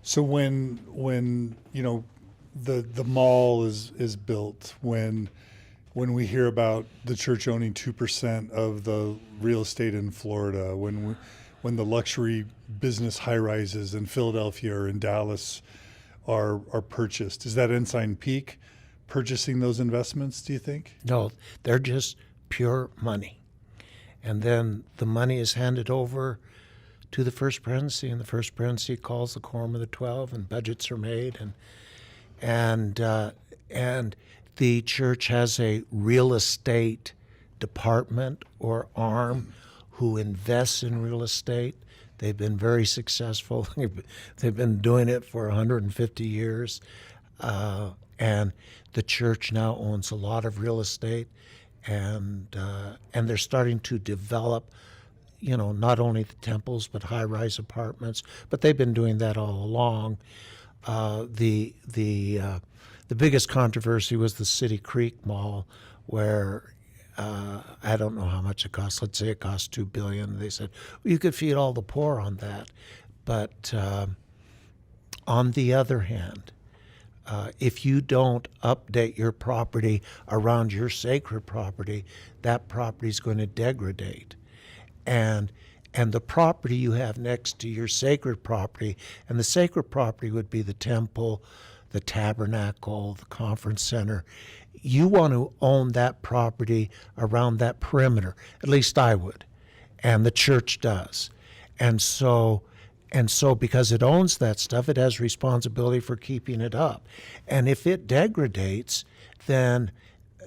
So when the mall is built, when we hear about the church owning 2% of the real estate in Florida, when the luxury business high rises in Philadelphia or in Dallas are purchased, is that Ensign Peak purchasing those investments, do you think? No, they're just pure money. And then the money is handed over to the First Presidency, and the First Presidency calls the Quorum of the 12, and budgets are made, and the church has a real estate department or arm who invests in real estate. They've been very successful. They've been doing it for 150 years, and the church now owns a lot of real estate, and they're starting to develop, not only the temples but high-rise apartments. But they've been doing that all along. The biggest controversy was the City Creek Mall, where I don't know how much it cost. Let's say it cost $2 billion. They said, well, you could feed all the poor on that. But on the other hand, if you don't update your property around your sacred property, that property is going to degrade. And the property you have next to your sacred property, and the sacred property would be the temple, the tabernacle, the conference center. You want to own that property around that perimeter. At least I would, and the church does. And so because it owns that stuff, it has responsibility for keeping it up. And if it degrades, then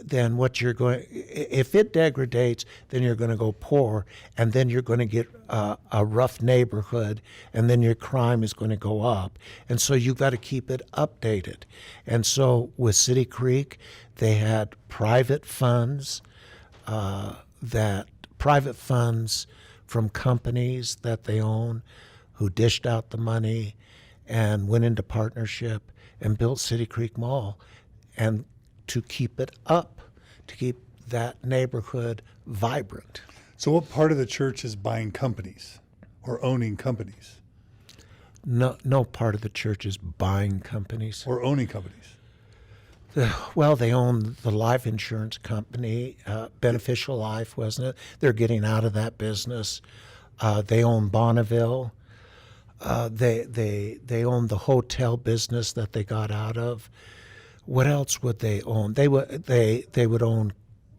if it degrades, then you're going to go poor, and then you're going to get a rough neighborhood, and then your crime is going to go up. And so you've got to keep it updated. And so with City Creek, they had private funds from companies that they own who dished out the money and went into partnership and built City Creek Mall, and to keep it up, to keep that neighborhood vibrant. So what part of the church is buying companies or owning companies? No part of the church is buying companies. Or owning companies? Well, they own the life insurance company, Beneficial Life, wasn't it? They're getting out of that business. They own Bonneville. They own the hotel business that they got out of. What else would they own? They would own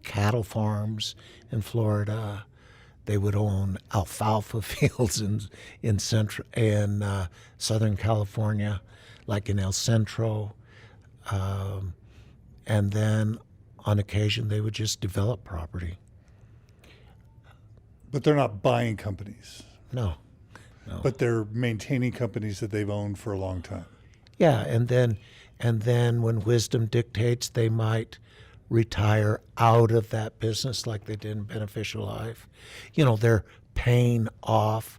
cattle farms in Florida. They would own alfalfa fields in Southern California, like in El Centro, and then on occasion they would just develop property. But they're not buying companies. No. But they're maintaining companies that they've owned for a long time. Yeah, and then when wisdom dictates, they might retire out of that business like they did in Beneficial Life. They're paying off.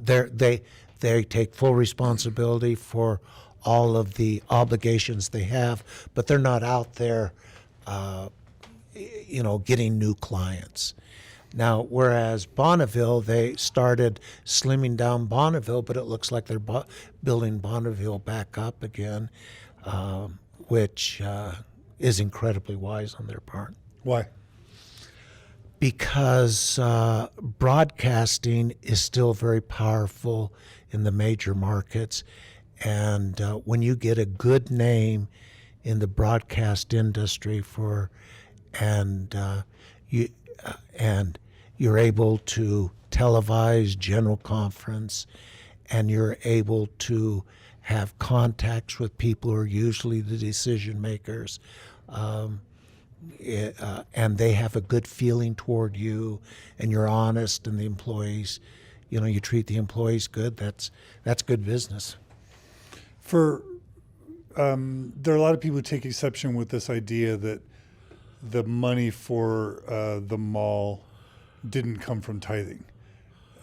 They take full responsibility for all of the obligations they have, but they're not out there, getting new clients. Now, whereas Bonneville, they started slimming down Bonneville, but it looks like they're building Bonneville back up again, which is incredibly wise on their part. Why? Because broadcasting is still very powerful in the major markets, and when you get a good name in the broadcast industry and you're able to televise general conference, and you're able to have contacts with people who are usually the decision makers, and they have a good feeling toward you, and you're honest, and the employees, you treat the employees good. That's good business. There are a lot of people who take exception with this idea that the money for the mall didn't come from tithing.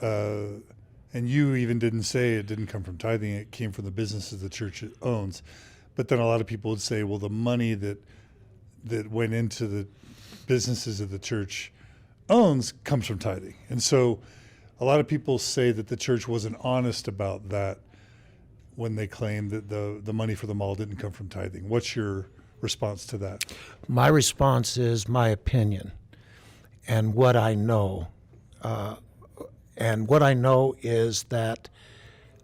And you even didn't say it didn't come from tithing, it came from the businesses the church owns. But then a lot of people would say, well, the money that went into the businesses that the church owns comes from tithing. And so a lot of people say that the church wasn't honest about that when they claim that the money for the mall didn't come from tithing. What's your response to that? My response is my opinion and what I know. And what I know is that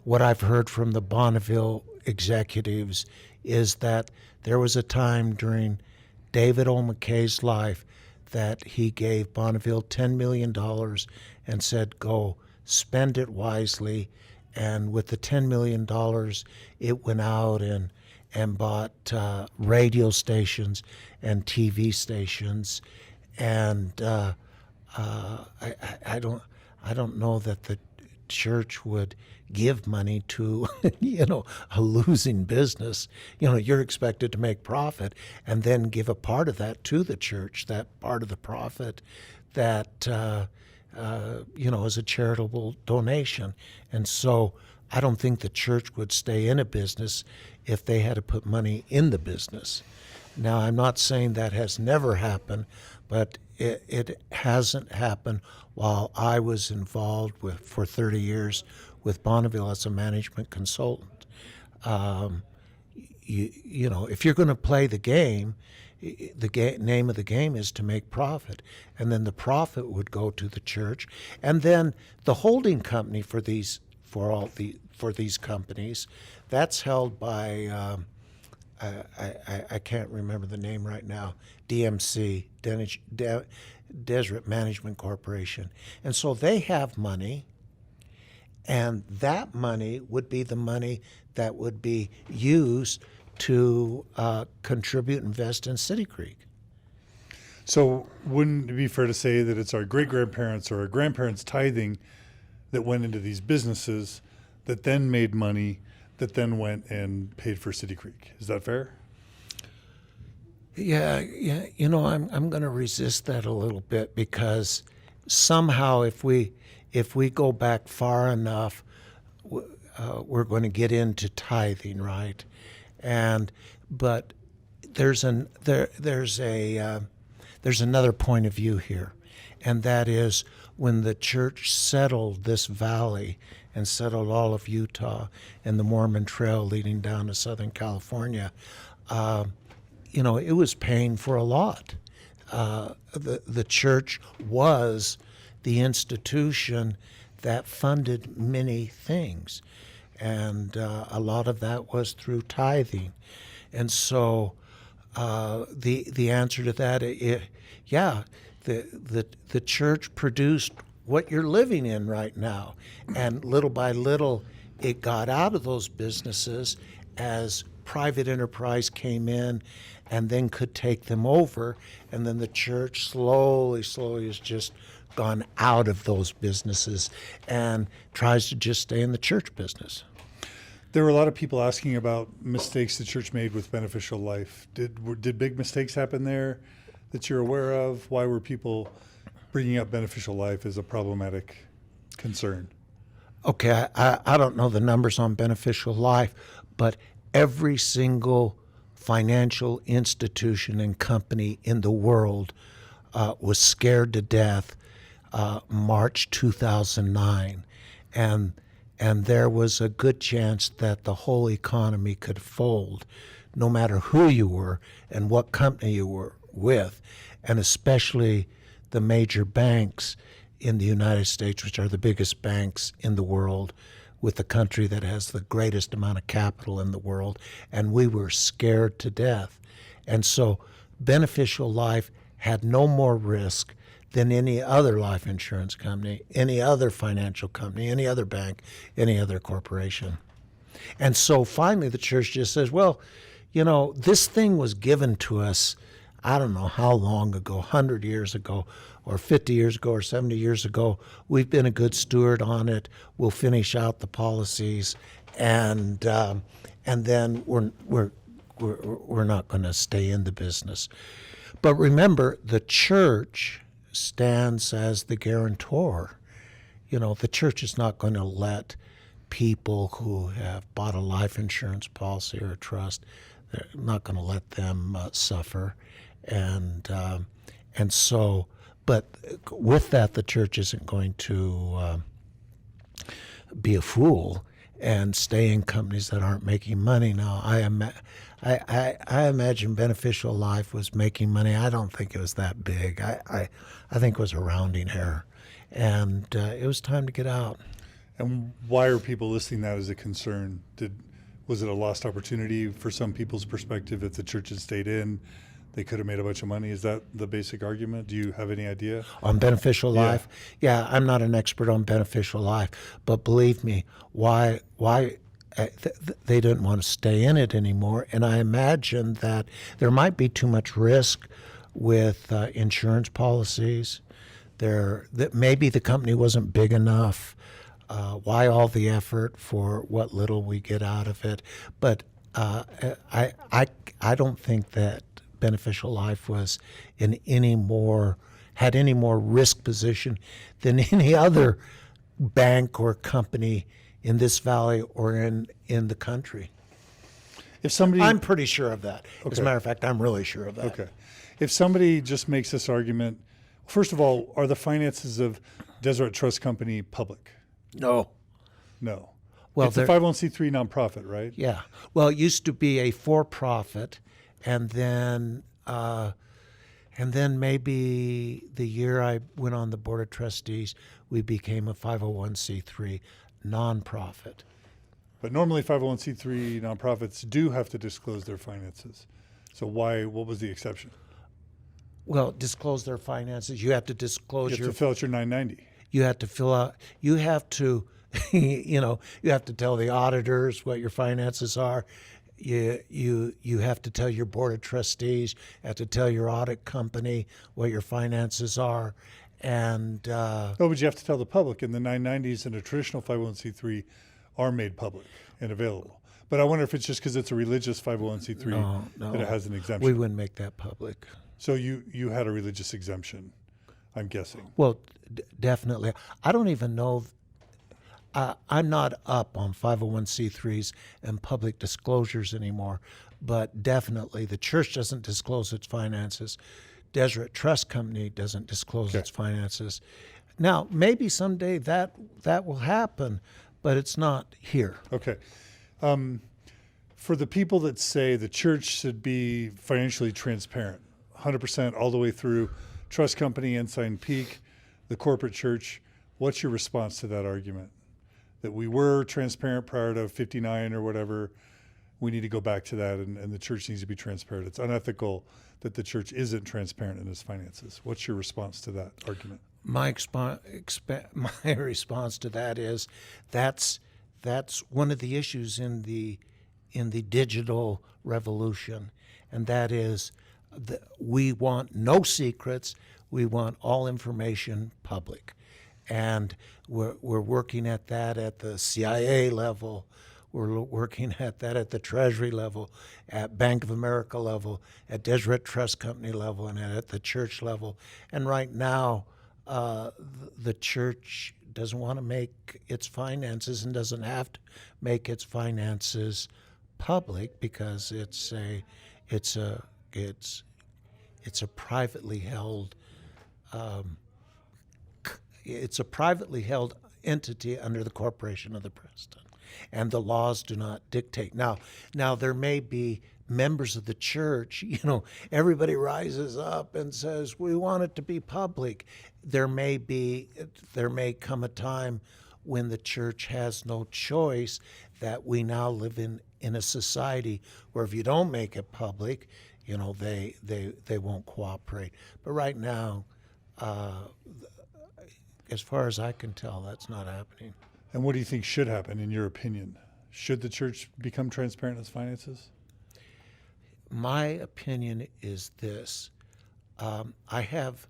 what I've heard from the Bonneville executives is that there was a time during David O. McKay's life that he gave Bonneville $10 million and said, go spend it wisely. And with the $10 million, it went out and bought radio stations and TV stations. And I don't know that the church would give money to, a losing business. You're expected to make profit and then give a part of that to the church, that part of the profit that, is a charitable donation. And so I don't think the church would stay in a business if they had to put money in the business. Now, I'm not saying that has never happened, but it hasn't happened while I was involved for 30 years with Bonneville as a management consultant. If you're going to play the game, name of the game is to make profit, and then the profit would go to the church, and then the holding company for these companies, that's held by I can't remember the name right now, DMC, Deseret Management Corporation, and so they have money. And that money would be the money that would be used to contribute, invest in City Creek. So wouldn't it be fair to say that it's our great-grandparents or our grandparents' tithing that went into these businesses that then made money that then went and paid for City Creek? Is that fair? Yeah. I'm going to resist that a little bit, because somehow if we go back far enough, we're going to get into tithing, right? But there's another point of view here, and that is when the church settled this valley and settled all of Utah and the Mormon Trail leading down to Southern California, it was paying for a lot. The church was the institution that funded many things, and a lot of that was through tithing. And so the answer to that, the church produced what you're living in right now, and little by little it got out of those businesses as private enterprise came in and then could take them over, and then the church slowly has just gone out of those businesses and tries to just stay in the church business. There were a lot of people asking about mistakes the church made with Beneficial Life. Did big mistakes happen there that you're aware of? Why were people bringing up Beneficial Life as a problematic concern? Okay, I don't know the numbers on Beneficial Life, but every single financial institution and company in the world was scared to death March 2009, and there was a good chance that the whole economy could fold, no matter who you were and what company you were with, and especially the major banks in the United States, which are the biggest banks in the world, with the country that has the greatest amount of capital in the world, and we were scared to death. And so Beneficial Life had no more risk than any other life insurance company, any other financial company, any other bank, any other corporation. And so finally the church just says, well, this thing was given to us, I don't know how long ago, 100 years ago, or 50 years ago, or 70 years ago. We've been a good steward on it. We'll finish out the policies, and then we're not going to stay in the business. But remember, the church stands as the guarantor. The church is not going to let people who have bought a life insurance policy or a trust, they're not going to let them suffer. And so, but with that, the church isn't going to be a fool and stay in companies that aren't making money. Now, I imagine Beneficial Life was making money. I don't think it was that big. I think it was a rounding error. And it was time to get out. And why are people listing that as a concern? Was it a lost opportunity for some people's perspective? If the church had stayed in, they could have made a bunch of money. Is that the basic argument? Do you have any idea? On Beneficial Life? Yeah, I'm not an expert on Beneficial Life, but believe me, why they didn't want to stay in it anymore. And I imagine that there might be too much risk with insurance policies. That maybe the company wasn't big enough. Why all the effort for what little we get out of it? But I don't think that Beneficial Life was had any more risk position than any other bank or company in this valley or in the country. I'm pretty sure of that. Okay. As a matter of fact, I'm really sure of that. Okay. If somebody just makes this argument, first of all, are the finances of Deseret Trust Company public? No. Well, it's a 501c3 nonprofit, right? Yeah. Well, it used to be a for-profit, and then maybe the year I went on the board of trustees, we became a 501c3 nonprofit. But normally 501c3 nonprofits do have to disclose their finances. So what was the exception? Well, disclose their finances. You have to disclose You have to fill out your 990. You have to fill out, you have to, you have to tell the auditors what your finances are. You have to tell your board of trustees, you have to tell your audit company what your finances are. And but you have to tell the public, and the 990s in a traditional 501c3 are made public and available. But I wonder if it's just because it's a religious 501c3 that it has an exemption. We wouldn't make that public. So you had a religious exemption, I'm guessing. Well, definitely. I don't even know. I'm not up on 501c3s and public disclosures anymore, but definitely the church doesn't disclose its finances. Deseret Trust Company doesn't disclose its finances. Now, maybe someday that will happen, but it's not here. Okay. For the people that say the church should be financially transparent, 100% all the way through, Trust Company, Ensign Peak, the corporate church, what's your response to that argument? That we were transparent prior to 59 or whatever, we need to go back to that, and the church needs to be transparent. It's unethical that the church isn't transparent in its finances. What's your response to that argument? My response to that is that's one of the issues in the digital revolution, and that is that we want no secrets. We want all information public, and we're working at that at the CIA level. We're working at that at the Treasury level, at Bank of America level, at Deseret Trust Company level, and at the church level. And right now, the church doesn't want to make its finances and doesn't have to make its finances public because it's a privately held entity under the corporation of the president, and the laws do not dictate. Now there may be members of the church, everybody rises up and says, we want it to be public. There may come a time when the church has no choice, that we now live in a society where if you don't make it public, they won't cooperate. But right now, as far as I can tell, that's not happening. And what do you think should happen, in your opinion? Should the church become transparent in its finances? My opinion is this: I have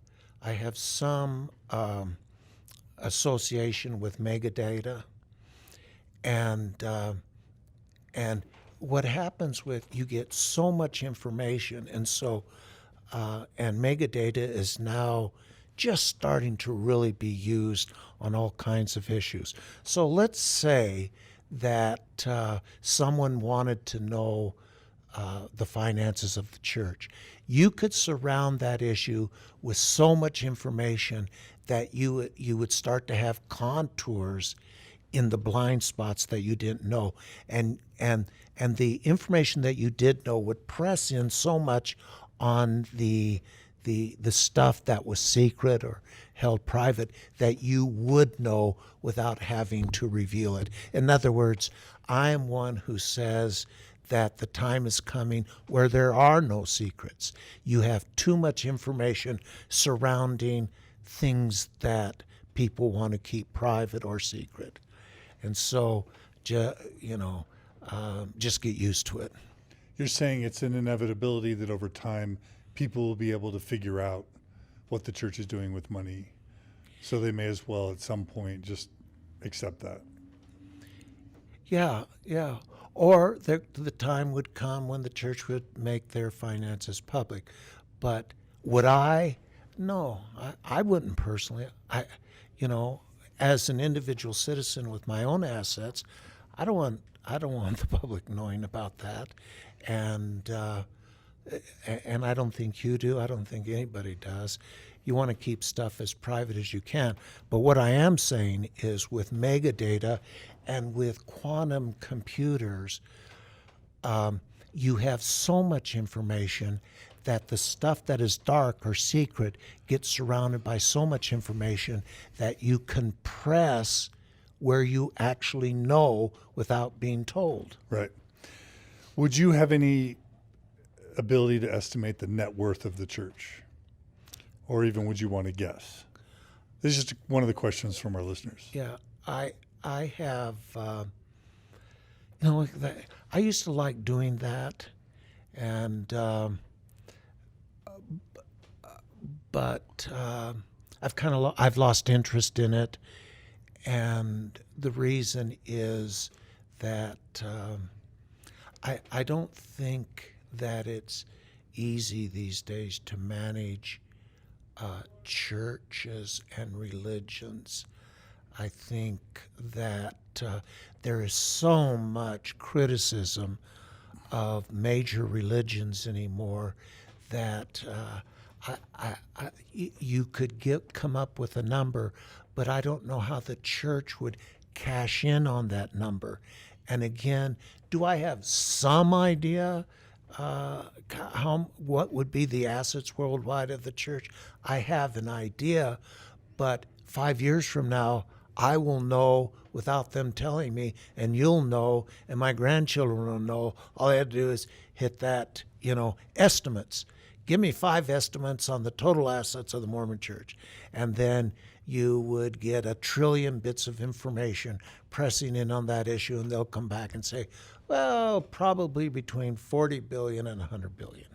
some association with Megadata, and what happens with you get so much information, and Megadata is now just starting to really be used on all kinds of issues. So let's say that someone wanted to know the finances of the church. You could surround that issue with so much information that you would start to have contours in the blind spots that you didn't know, and the information that you did know would press in so much on the stuff that was secret or held private that you would know without having to reveal it. In other words, I am one who says that the time is coming where there are no secrets. You have too much information surrounding things that people want to keep private or secret. And so, just get used to it. You're saying it's an inevitability that over time people will be able to figure out what the church is doing with money. So they may as well at some point just accept that. Yeah. Or the time would come when the church would make their finances public. But would I? No, I wouldn't personally. As an individual citizen with my own assets, I don't want the public knowing about that. And I don't think you do. I don't think anybody does. You want to keep stuff as private as you can. But what I am saying is with megadata and with quantum computers, you have so much information that the stuff that is dark or secret gets surrounded by so much information that you can press where you actually know without being told. Right. Would you have any ability to estimate the net worth of the church? Or even would you want to guess? This is just one of the questions from our listeners. Yeah, I have, I used to like doing that, and but I've lost interest in it, and the reason is that I don't think that it's easy these days to manage churches and religions. I think that there is so much criticism of major religions anymore that you could come up with a number, but I don't know how the church would cash in on that number. And again, do I have some idea what would be the assets worldwide of the church? I have an idea, but 5 years from now, I will know without them telling me, and you'll know, and my grandchildren will know. All I had to do is hit that, estimates. Give me 5 estimates on the total assets of the Mormon Church, and then you would get 1 trillion bits of information pressing in on that issue, and they'll come back and say, well, probably between 40 billion and 100 billion.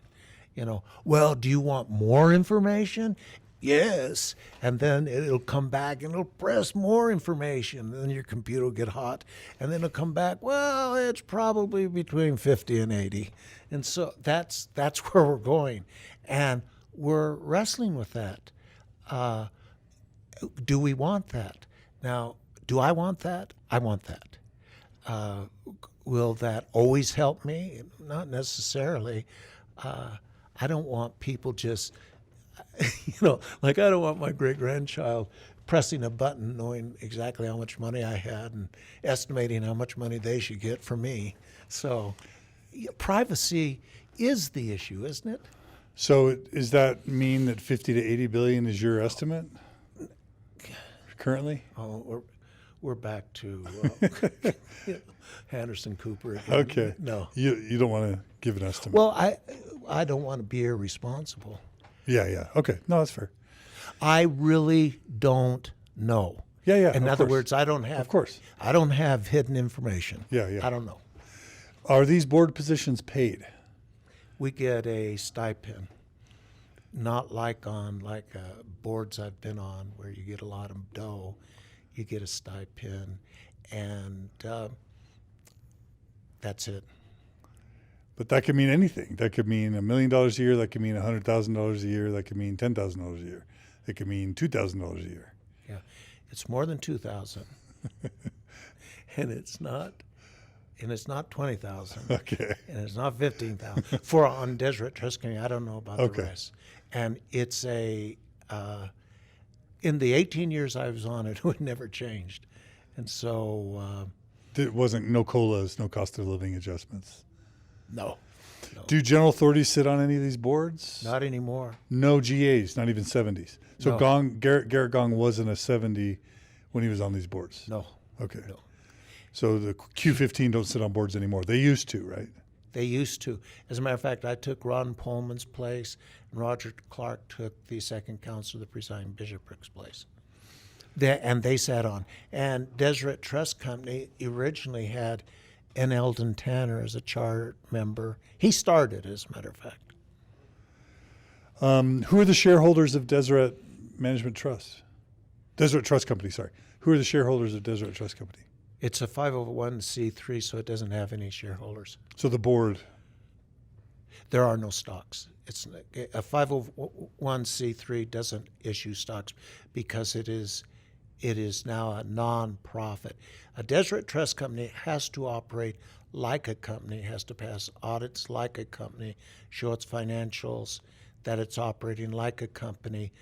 Well, do you want more information? Yes. And then it'll come back and it'll press more information. And then your computer will get hot. And then it'll come back, well, it's probably between 50 and 80. And so that's where we're going. And we're wrestling with that. Do we want that? Now, do I want that? I want that. Will that always help me? Not necessarily. I don't want people just, I don't want my great-grandchild pressing a button knowing exactly how much money I had and estimating how much money they should get from me. So privacy is the issue, isn't it? So does that mean that 50 to 80 billion is your estimate currently? Oh, we're back to Henderson Cooper again. Okay. No. You don't want to give an estimate. Well, I don't want to be irresponsible. Yeah. Okay. No, that's fair. I really don't know. Yeah. In other words, I don't have. Of course. I don't have hidden information. Yeah. I don't know. Are these board positions paid? We get a stipend, not like boards I've been on where you get a lot of dough. You get a stipend, and that's it. But that could mean anything. That could mean $1 million a year. That could mean $100,000 a year. That could mean $10,000 a year. It could mean $2,000 a year. Yeah, it's more than 2,000, and it's not 20,000. Okay. And it's not 15,000. For on Deseret Trust Company, I don't know about the rest. And it's in the 18 years I was on it, it never changed. And so, It wasn't no COLAs, no cost of living adjustments. no, Do general authorities sit on any of these boards? not anymore. No GAs, not even 70s. So No. Garrett Gong wasn't a 70 when he was on these boards. No, Okay. no. So the Q15 don't sit on boards anymore. They used to, right? They used to. As a matter of fact, I took Ron Pullman's place, and Roger Clark took the second counsel, the presiding bishoprics place. They sat on. And Deseret Trust Company originally had N. Eldon Tanner as a charter member. He started, as a matter of fact. Who are the shareholders of Deseret Management Trust? Deseret Trust Company, sorry. Who are the shareholders of Deseret Trust Company? It's a 501c3, so it doesn't have any shareholders. So the board. There are no stocks. It's a 501c3 doesn't issue stocks because it is now a non-profit. A Deseret Trust Company has to operate like a company, has to pass audits like a company, show its financials that it's operating like a company,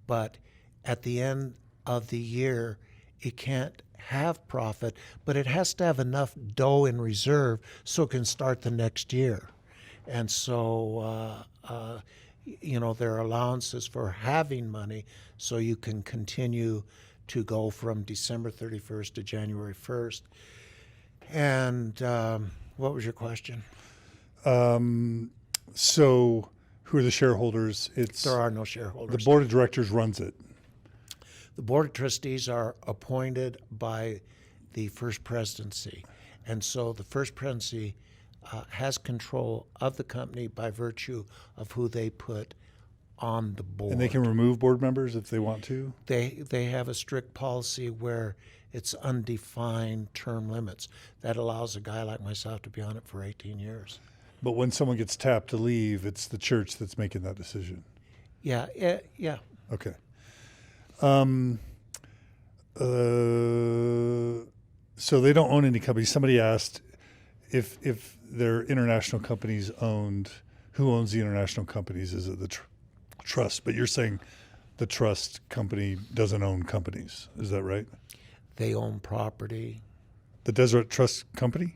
but at the end of the year, it can't have profit, but it has to have enough dough in reserve so it can start the next year. And so, there are allowances for having money so you can continue to go from December 31st to January 1st. And what was your question? So who are the shareholders? There are no shareholders. The board of directors runs it. The board of trustees are appointed by the First Presidency. And so the First Presidency has control of the company by virtue of who they put on the board. And they can remove board members if they want to? They have a strict policy where it's undefined term limits. That allows a guy like myself to be on it for 18 years. But when someone gets tapped to leave, it's the church that's making that decision. Yeah. Okay. So they don't own any companies. Somebody asked if they're international companies owned, who owns the international companies? Is it the trust? But you're saying the trust company doesn't own companies. Is that right? They own property. The Deseret Trust Company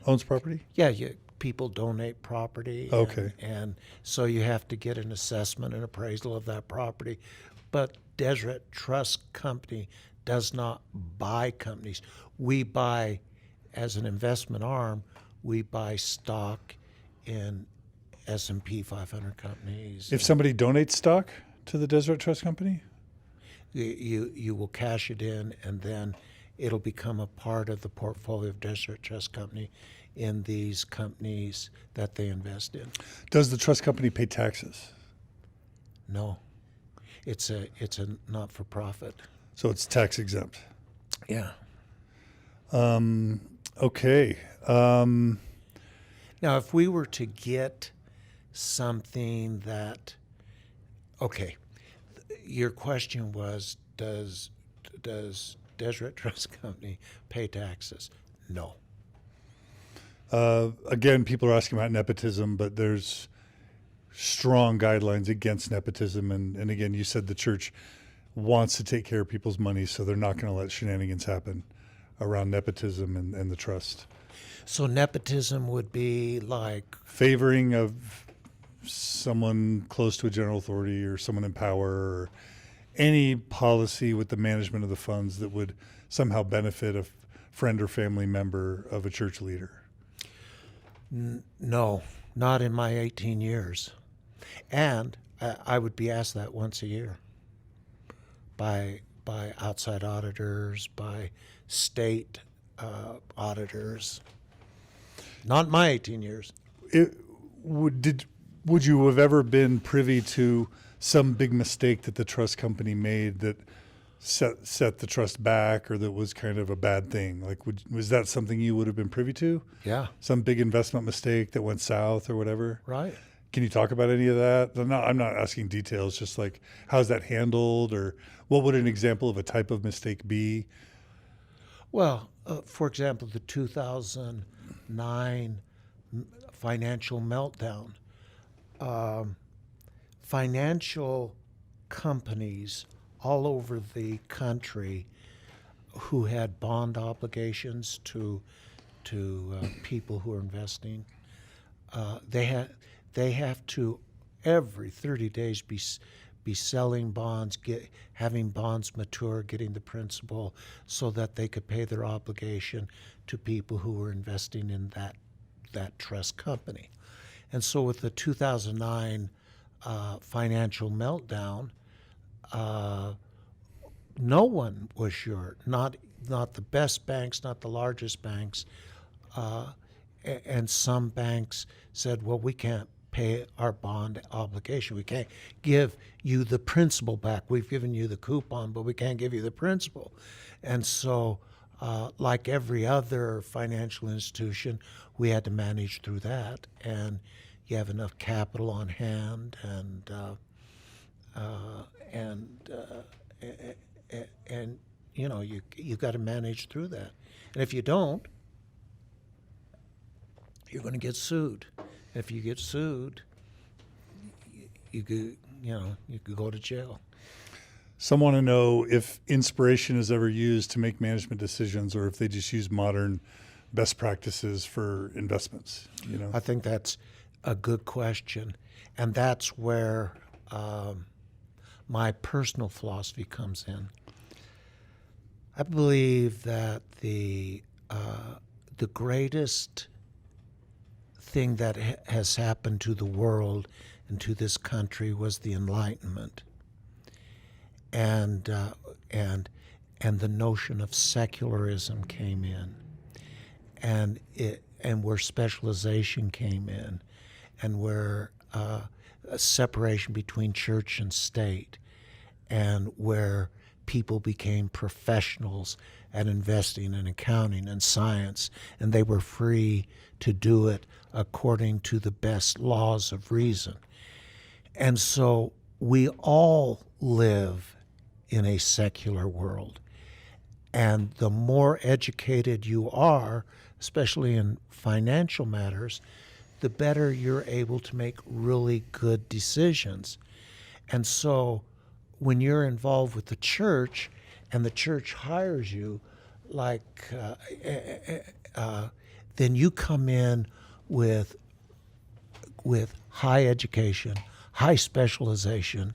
owns property? Yeah, people donate property. Okay. And so you have to get an assessment and appraisal of that property. But Deseret Trust Company does not buy companies. We buy, as an investment arm, we buy stock in S&P 500 companies. If somebody donates stock to the Deseret Trust Company? You will cash it in, and then it'll become a part of the portfolio of Deseret Trust Company in these companies that they invest in. Does the trust company pay taxes? No, it's a not-for-profit. So it's tax exempt. Yeah. Okay. Now, if we were to get something that, okay, your question was, does Deseret Trust Company pay taxes? No. Again, people are asking about nepotism, but there's strong guidelines against nepotism. And again, you said the church wants to take care of people's money, so they're not going to let shenanigans happen around nepotism and the trust. So nepotism would be like? Favoring of someone close to a general authority or someone in power, or any policy with the management of the funds that would somehow benefit a friend or family member of a church leader. No, not in my 18 years. And I would be asked that once a year by outside auditors, by state auditors. Not my 18 years. Would you have ever been privy to some big mistake that the trust company made that set the trust back, or that was kind of a bad thing? Like, was that something you would have been privy to? Yeah. Some big investment mistake that went south or whatever? Right. Can you talk about any of that? I'm not asking details, just like how's that handled, or what would an example of a type of mistake be? Well, for example, the 2009 financial meltdown. Financial companies all over the country who had bond obligations to people who are investing. They have to every 30 days be selling bonds, having bonds mature, getting the principal, so that they could pay their obligation to people who were investing in that trust company. And so with the 2009 financial meltdown, no one was sure, not the best banks, not the largest banks, and some banks said, well, we can't pay our bond obligation. We can't give you the principal back. We've given you the coupon, but we can't give you the principal. And so, like every other financial institution, we had to manage through that. And you have enough capital on hand, and you know, you got to manage through that. And if you don't, you're going to get sued. If you get sued, you could go to jail. Some want to know if inspiration is ever used to make management decisions, or if they just use modern best practices for investments. You know, I think that's a good question, and that's where my personal philosophy comes in. I believe that the greatest thing that has happened to the world and to this country was the Enlightenment, and the notion of secularism came in, and where specialization came in, and where a separation between church and state, and where people became professionals at investing and accounting and science, and they were free to do it according to the best laws of reason. And so we all live in a secular world. And the more educated you are, especially in financial matters, the better you're able to make really good decisions. And so when you're involved with the church and the church hires you, then you come in with high education, high specialization,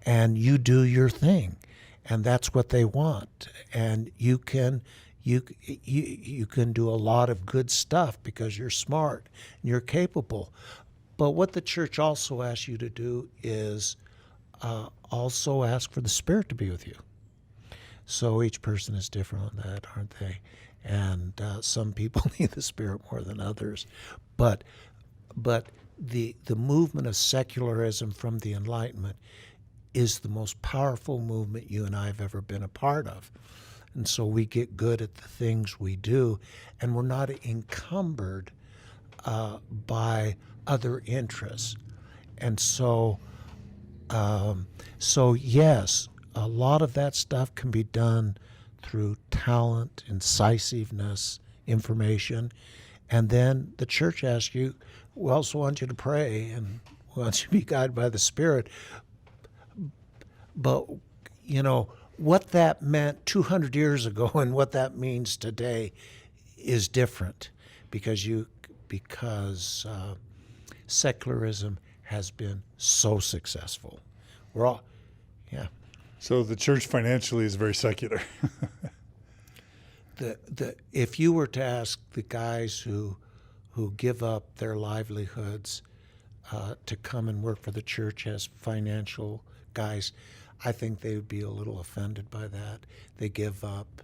and you do your thing, and that's what they want. And you can do a lot of good stuff because you're smart and you're capable. But what the church also asks you to do is also ask for the Spirit to be with you. So each person is different on that, aren't they? And some people need the Spirit more than others. But the movement of secularism from the Enlightenment is the most powerful movement you and I have ever been a part of. And so we get good at the things we do, and we're not encumbered by other interests. And so yes, a lot of that stuff can be done through talent, incisiveness, information. And then the church asks you, we also want you to pray and we want you to be guided by the Spirit. But, you know, what that meant 200 years ago and what that means today is different because secularism has been so successful. We're all, yeah. So the church financially is very secular. If you were to ask the guys who give up their livelihoods to come and work for the church as financial guys, I think they would be a little offended by that. They give up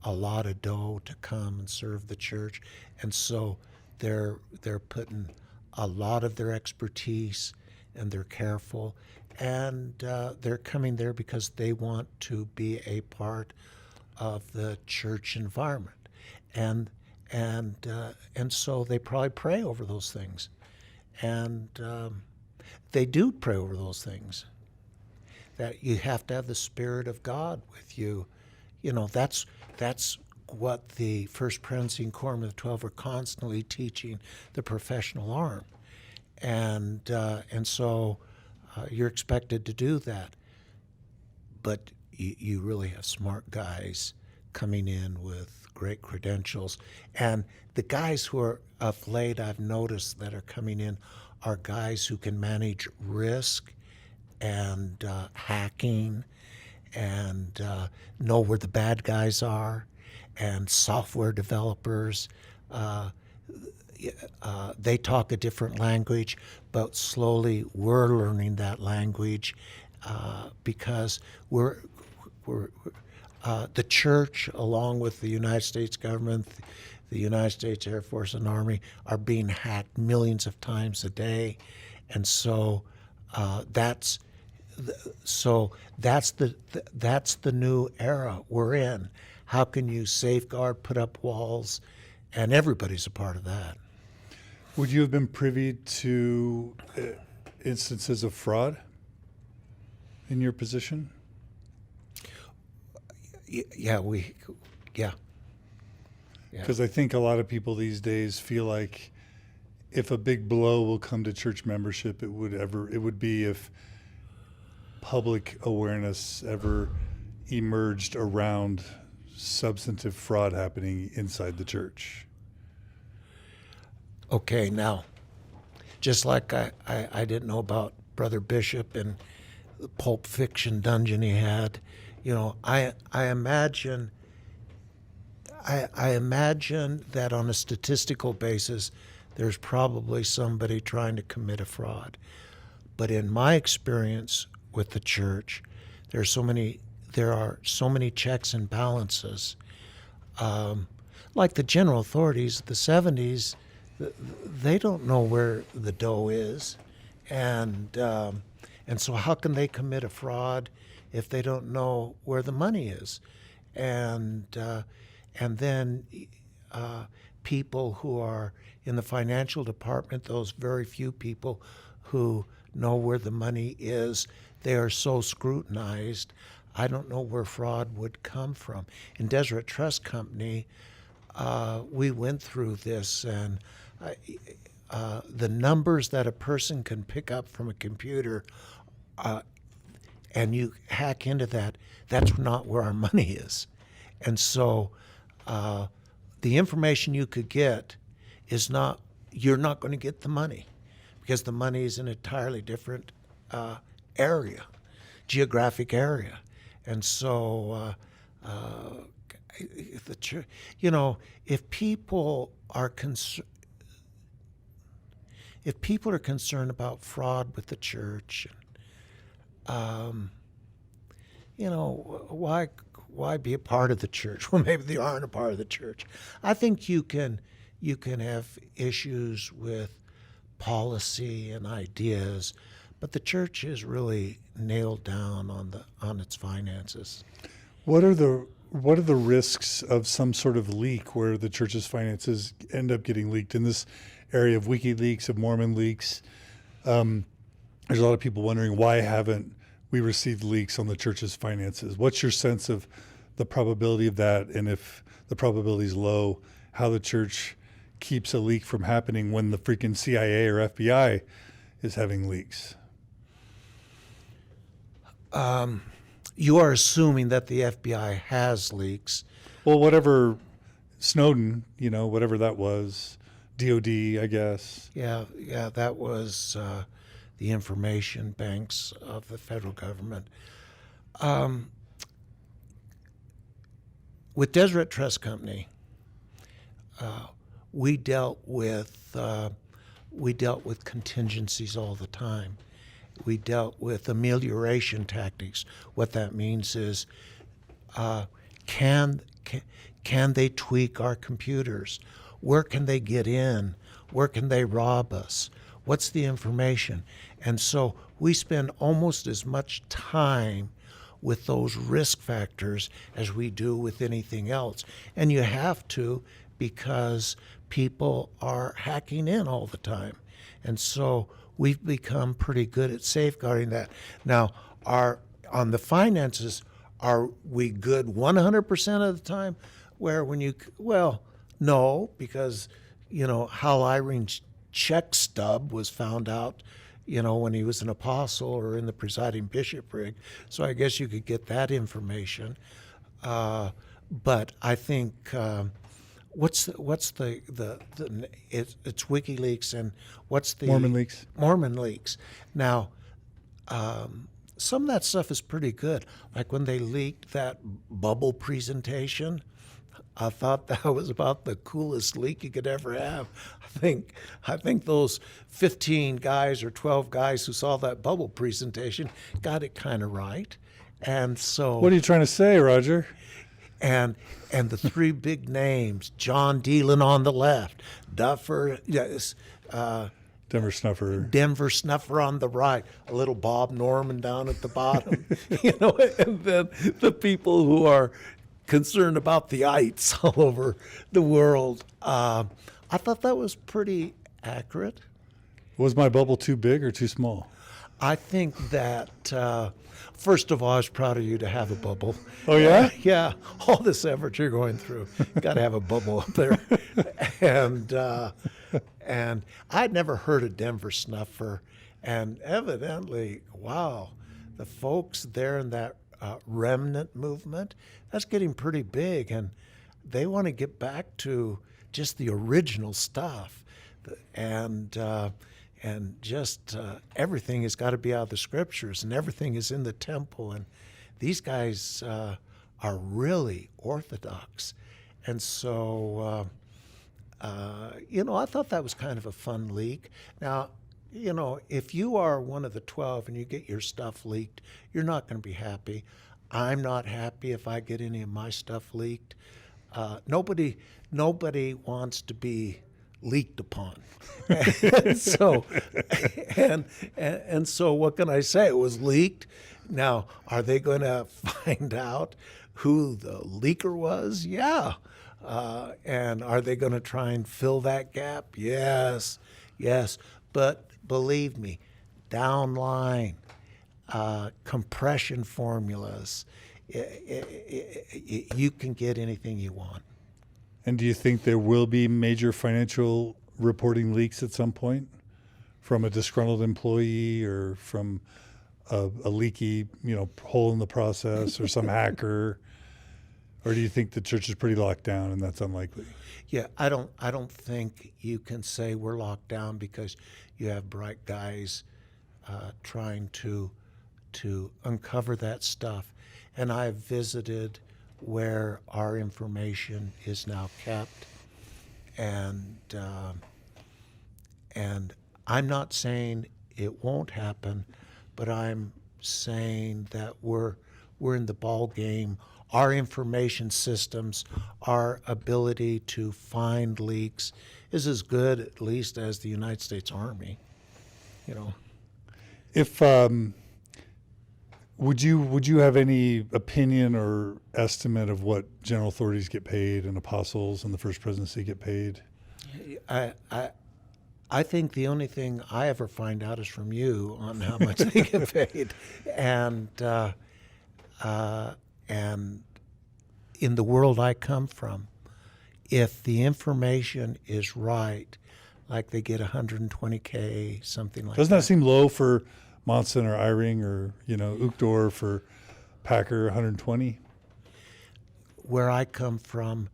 a lot of dough to come and serve the church, and so they're putting a lot of their expertise, and they're careful, and they're coming there because they want to be a part of the church environment, and so they probably pray over those things, and they do pray over those things. That you have to have the Spirit of God with you. You know, that's what the First Presidency and Quorum of the 12 are constantly teaching the professional arm, and so you're expected to do that. But you really have smart guys coming in with great credentials. And the guys who are of late, I've noticed, that are coming in are guys who can manage risk and hacking and know where the bad guys are, and software developers. They talk a different language, but slowly we're learning that language because we're the church, along with the United States government, the United States Air Force and Army, are being hacked millions of times a day, and so that's the new era we're in. How can you safeguard, put up walls, and everybody's a part of that. Would you have been privy to instances of fraud in your position? Yeah. Because I think a lot of people these days feel like if a big blow will come to church membership, it would be if public awareness ever emerged around substantive fraud happening inside the church. Okay, now, just like I didn't know about Brother Bishop and the Pulp Fiction dungeon he had, I imagine that on a statistical basis, there's probably somebody trying to commit a fraud. But in my experience with the church, there are so many checks and balances. Like the general authorities, the 70s, they don't know where the dough is, and so how can they commit a fraud if they don't know where the money is? And then people who are in the financial department, those very few people who know where the money is, they are so scrutinized. I don't know where fraud would come from. In Deseret Trust Company, we went through this, and the numbers that a person can pick up from a computer, and you hack into that, that's not where our money is. And so the information you could get is not, you're not going to get the money, because the money is in an entirely different area, geographic area. And so the church, if people are concerned about fraud with the church, why be a part of the church? Well, maybe they aren't a part of the church. I think you can have issues with policy and ideas, but the church is really nailed down on its finances. What are the risks of some sort of leak where the church's finances end up getting leaked? In this area of WikiLeaks, of Mormon leaks, there's a lot of people wondering, why haven't we received leaks on the church's finances? What's your sense of the probability of that? And if the probability is low, how the church keeps a leak from happening when the freaking CIA or FBI is having leaks? You are assuming that the FBI has leaks. Well, whatever Snowden, whatever that was, DOD, I guess. Yeah, that was the information banks of the federal government. With Deseret Trust Company, we dealt with contingencies all the time. We dealt with amelioration tactics. What that means is, can they tweak our computers? Where can they get in? Where can they rob us? What's the information? And so we spend almost as much time with those risk factors as we do with anything else. And you have to, because people are hacking in all the time. And so we've become pretty good at safeguarding that. Now, on the finances, are we good 100% of the time? No, because, Hal Eyring's check stub was found out, when he was an apostle or in the presiding bishopric. So I guess you could get that information. But I think what's the it's WikiLeaks, and what's the Mormon Leaks. Mormon Leaks. Now, some of that stuff is pretty good. Like when they leaked that bubble presentation, I thought that was about the coolest leak you could ever have. I think those 15 guys or 12 guys who saw that bubble presentation got it kind of right. And so What are you trying to say, Roger? and the three big names, John Dallin on the left, Duffer, yes, Denver Snuffer. Denver Snuffer on the right, a little Bob Norman down at the bottom, and then the people who are concerned about the ites all over the world. I thought that was pretty accurate. Was my bubble too big or too small? I think that, first of all, I was proud of you to have a bubble. Oh, yeah? Yeah, all this effort you're going through, got to have a bubble up there. And I'd never heard of Denver Snuffer, and evidently, wow, the folks there in that remnant movement, that's getting pretty big, and they want to get back to just the original stuff, and just everything has got to be out of the scriptures, and everything is in the temple, and these guys are really orthodox, and so I thought that was kind of a fun leak. Now, if you are one of the 12 and you get your stuff leaked, you're not going to be happy. I'm not happy if I get any of my stuff leaked. Nobody wants to be leaked upon. and so what can I say? It was leaked. Now, are they going to find out who the leaker was? Yeah. And are they going to try and fill that gap? Yes. But believe me, downline, compression formulas, you can get anything you want. And do you think there will be major financial reporting leaks at some point from a disgruntled employee or from a leaky, hole in the process or some hacker? Or do you think the church is pretty locked down and that's unlikely? Yeah, I don't think you can say we're locked down because you have bright guys trying to uncover that stuff. And I've visited where our information is now kept, and I'm not saying it won't happen, but I'm saying that we're in the ball game. Our information systems, our ability to find leaks is as good, at least, as the United States Army. If would you have any opinion or estimate of what general authorities get paid and apostles in the First Presidency get paid? I think the only thing I ever find out is from you on how much they get paid, and in the world I come from, if the information is right, like they get $120K, something like that. Doesn't that seem low for Monson or Eyring or Uchtdorf or Packer? 120. Where I come from,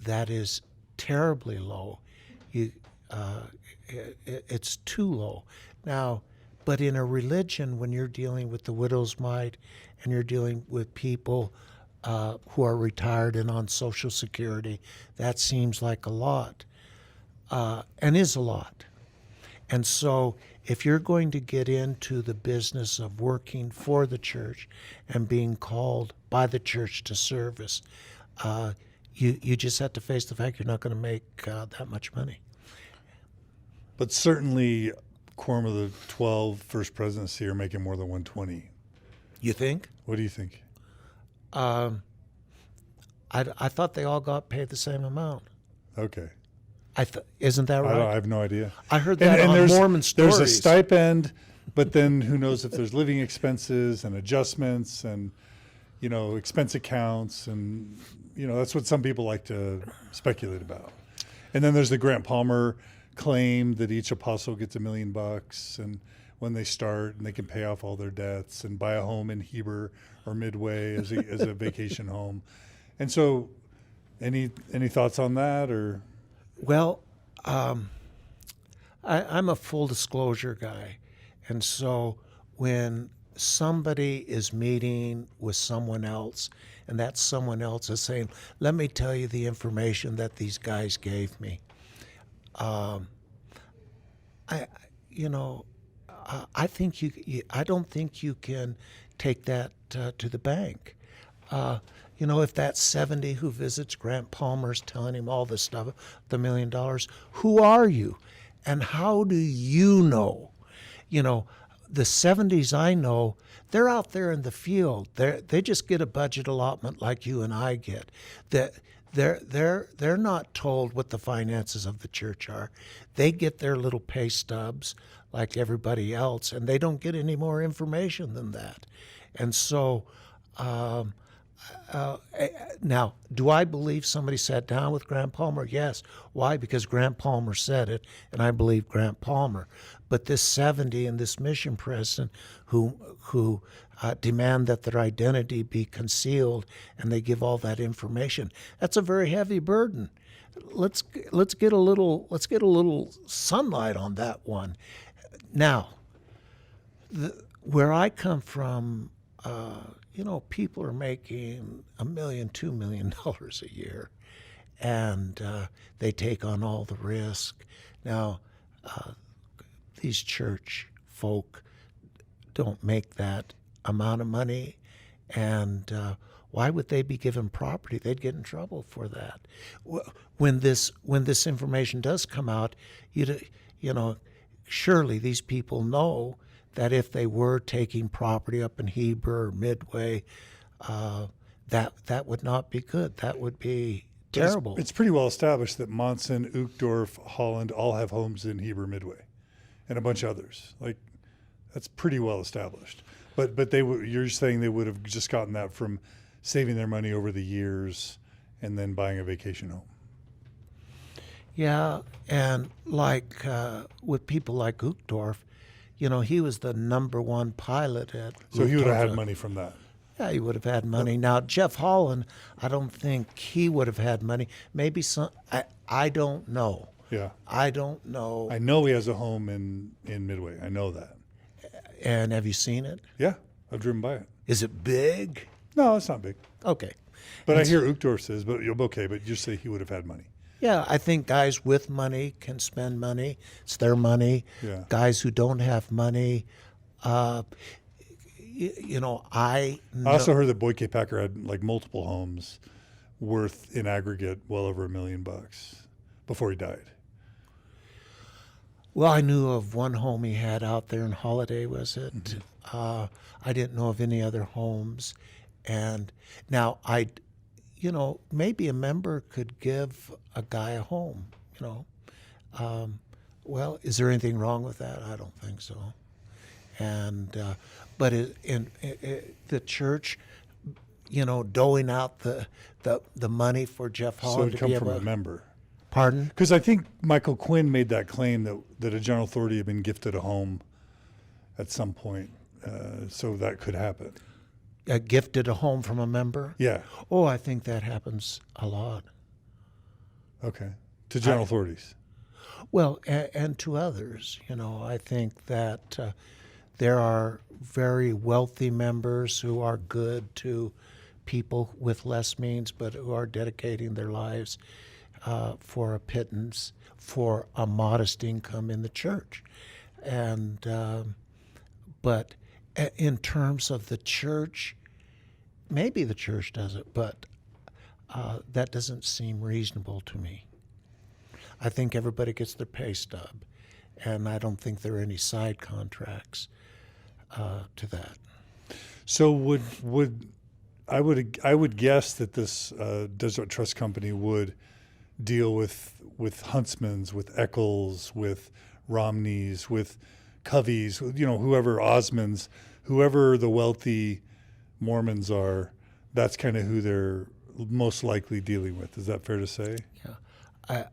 that is terribly low. It's too low. Now, but in a religion, when you're dealing with the widow's mite and you're dealing with people who are retired and on Social Security, that seems like a lot, and is a lot. And so if you're going to get into the business of working for the church and being called by the church to service, you just have to face the fact you're not going to make that much money. But certainly, quorum of the 12 First Presidency are making more than 120. You think? What do you think? I thought they all got paid the same amount. Okay. Isn't that right? I have no idea. I heard that on Mormon Stories. There's a stipend, but then who knows if there's living expenses and adjustments and, expense accounts. And, that's what some people like to speculate about. And then there's the Grant Palmer claim that each apostle gets $1 million, and when they start, and they can pay off all their debts and buy a home in Heber or Midway as a vacation home. And so, any thoughts on that, or? Well, I'm a full disclosure guy. And so when somebody is meeting with someone else and that someone else is saying, let me tell you the information that these guys gave me, I think I don't think you can take that to the bank. If that 70 who visits Grant Palmer's telling him all this stuff, the $1 million, who are you? And how do you know? The 70s I know, they're out there in the field. They just get a budget allotment like you and I get. They're not told what the finances of the church are. They get their little pay stubs like everybody else, and they don't get any more information than that. And so, now, do I believe somebody sat down with Grant Palmer? Yes. Why? Because Grant Palmer said it, and I believe Grant Palmer. But this 70 and this mission president who demand that their identity be concealed and they give all that information, that's a very heavy burden. Let's get a little sunlight on that one. Now, where I come from, people are making $1 million, $2 million a year, and they take on all the risk. Now, these church folk don't make that amount of money, and why would they be given property? They'd get in trouble for that. When this information does come out, surely these people know that if they were taking property up in Heber or Midway, that would not be good. That would be terrible. It's pretty well established that Monson, Uchtdorf, Holland all have homes in Heber Midway, and a bunch of others. Like, that's pretty well established. But you're saying they would have just gotten that from saving their money over the years and then buying a vacation home. Yeah, and like with people like Uchtdorf, he was the number one pilot at So he would have Lufthansa. had money from that. Yeah, he would have had money. Now, Jeff Holland, I don't think he would have had money. Maybe some. I don't know. Yeah. I don't know. I know he has a home in Midway. I know that. And have you seen it? Yeah, I've driven by it. Is it big? No, it's not big. Okay. But I hear Uchtdorf says, but okay, but you say he would have had money. Yeah, I think guys with money can spend money. It's their money. Yeah. Guys who don't have money, I also heard that Boyd K. Packer had like multiple homes worth in aggregate well over $1 million before he died. Well, I knew of one home he had out there in Holiday, was it? Mm-hmm. I didn't know of any other homes. And now maybe a member could give a guy a home, Well, is there anything wrong with that? I don't think so. And but in the church, doling out the money for Jeff So Holland it'd to come be from able a member. Pardon? Because I think Michael Quinn made that claim that a general authority had been gifted a home at some point. So that could happen. Gifted a home from a member? Yeah. Oh, I think that happens a lot. Okay. To general authorities. Well, and to others. I think that there are very wealthy members who are good to people with less means, but who are dedicating their lives for a pittance, for a modest income in the church. And but in terms of the church, maybe the church does it, but that doesn't seem reasonable to me. I think everybody gets their pay stub, and I don't think there are any side contracts to that. So I would guess that this Deseret Trust Company would deal with Huntsmans, with Eccles, with Romneys, with Coveys, whoever, Osmonds, whoever the wealthy Mormons are, that's kind of who they're most likely dealing with. Is that fair to say? Yeah,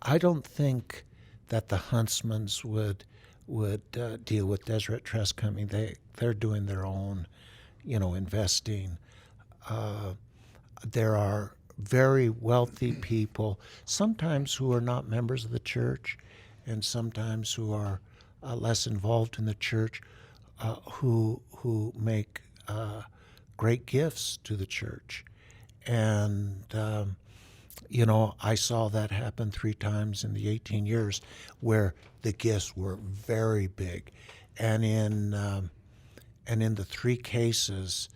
I don't think that the Huntsmans would deal with Deseret Trust Company. They're doing their own, investing. there are very wealthy people, sometimes who are not members of the church, and sometimes who are less involved in the church, who make great gifts to the church. And I saw that happen 3 times in the 18 years where the gifts were very big. And in the 3 cases,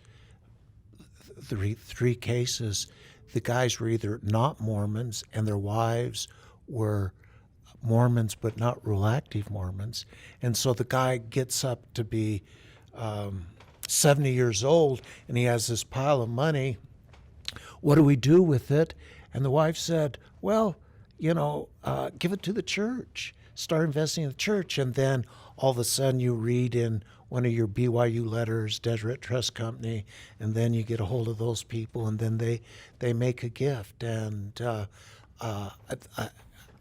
the guys were either not Mormons and their wives were Mormons but not real active Mormons. And so the guy gets up to be 70 years old and he has this pile of money. What do we do with it? And the wife said, well, give it to the church. Start investing in the church. And then all of a sudden you read in one of your BYU letters, Deseret Trust Company, and then you get a hold of those people, and then they make a gift. And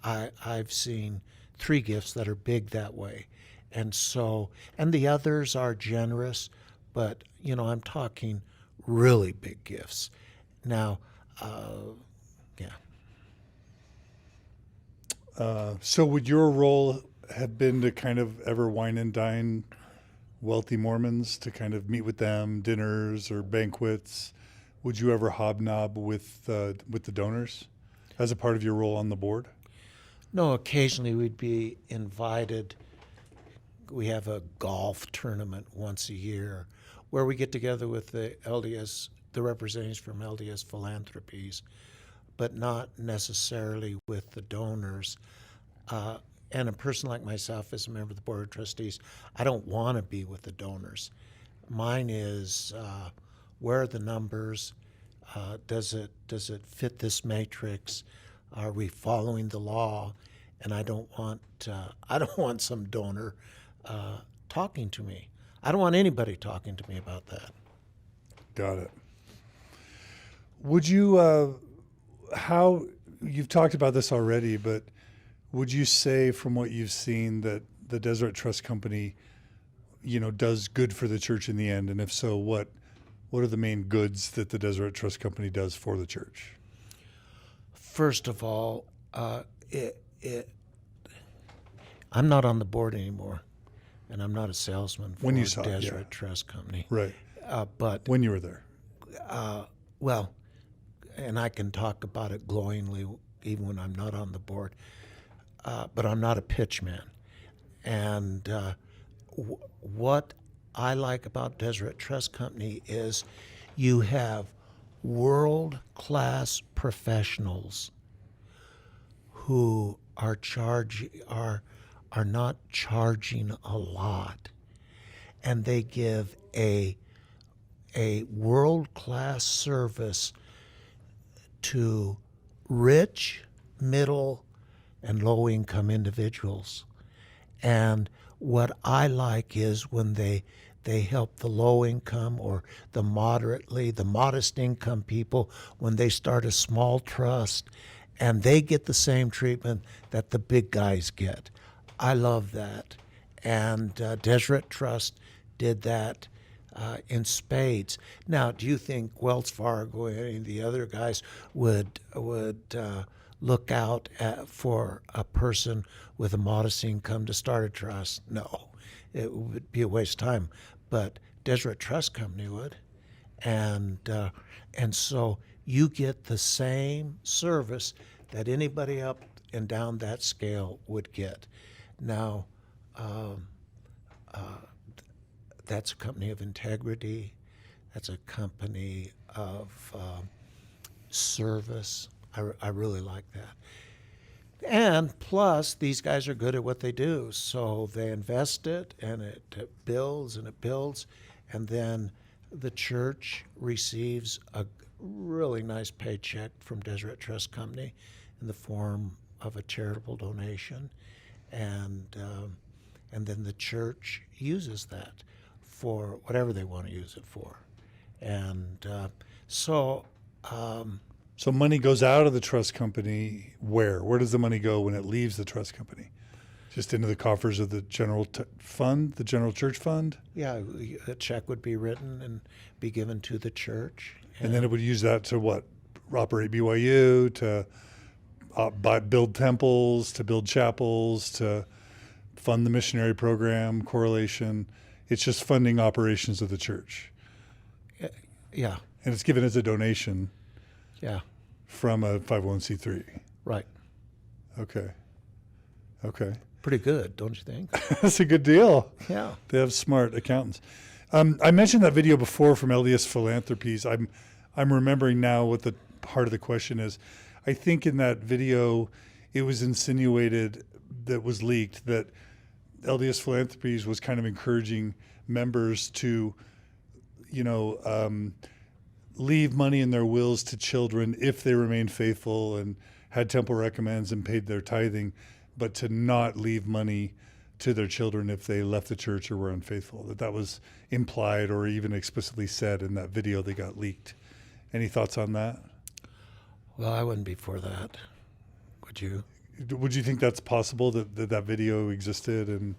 I've seen 3 gifts that are big that way. And the others are generous, but, I'm talking really big gifts. Now, yeah. So would your role have been to kind of ever wine and dine wealthy Mormons, to kind of meet with them, dinners or banquets? Would you ever hobnob with the donors as a part of your role on the board? No, occasionally we'd be invited. We have a golf tournament once a year where we get together with the representatives from LDS philanthropies, but not necessarily with the donors. And a person like myself, as a member of the Board of Trustees, I don't want to be with the donors. Mine is, where are the numbers? Does it fit this matrix? Are we following the law? And I don't want some donor talking to me. I don't want anybody talking to me about that. Got it. Would you, how, you've talked about this already, but would you say from what you've seen that the Deseret Trust Company, does good for the church in the end? And if so, what are the main goods that the Deseret Trust Company does for the church? First of all, I'm not on the board anymore, and I'm not a salesman for the Deseret Trust Company. Right. But when you were there. Well, and I can talk about it glowingly even when I'm not on the board. But I'm not a pitch man. And what I like about Deseret Trust Company is you have world-class professionals who are not charging a lot, and they give a world-class service to rich, middle, and low-income individuals. And what I like is when they help the low-income or the modest income people when they start a small trust, and they get the same treatment that the big guys get. I love that. And Deseret Trust did that in spades. Now, do you think Wells Fargo and any of the other guys would look out for a person with a modest income to start a trust? No, it would be a waste of time. But Deseret Trust Company would, and so you get the same service that anybody up and down that scale would get. Now, that's a company of integrity. That's a company of service. I really like that. And plus, these guys are good at what they do. So they invest it, and it builds, and then the church receives a really nice paycheck from Deseret Trust Company in the form of a charitable donation. And then the church uses that for whatever they want to use it for. And so money goes out of the trust company where? Where does the money go when it leaves the trust company? Just into the coffers of the general fund, the general church fund? Yeah, a check would be written and be given to the church. And then it would use that to what? operate BYU, to build temples, to build chapels, to fund the missionary program, correlation. It's just funding operations of the church. Yeah. And it's given as a donation Yeah. from a 501c3. Right. Okay. Pretty good, don't you think? That's a good deal. Yeah. They have smart accountants. I mentioned that video before from LDS Philanthropies. I'm remembering now what the part of the question is. I think in that video, it was insinuated, that was leaked, that LDS Philanthropies was kind of encouraging members to, leave money in their wills to children if they remained faithful and had temple recommends and paid their tithing, but to not leave money to their children if they left the church or were unfaithful. That was implied or even explicitly said in that video that got leaked. Any thoughts on that? Well, I wouldn't be for that. Would you? Would you think that's possible, that video existed, and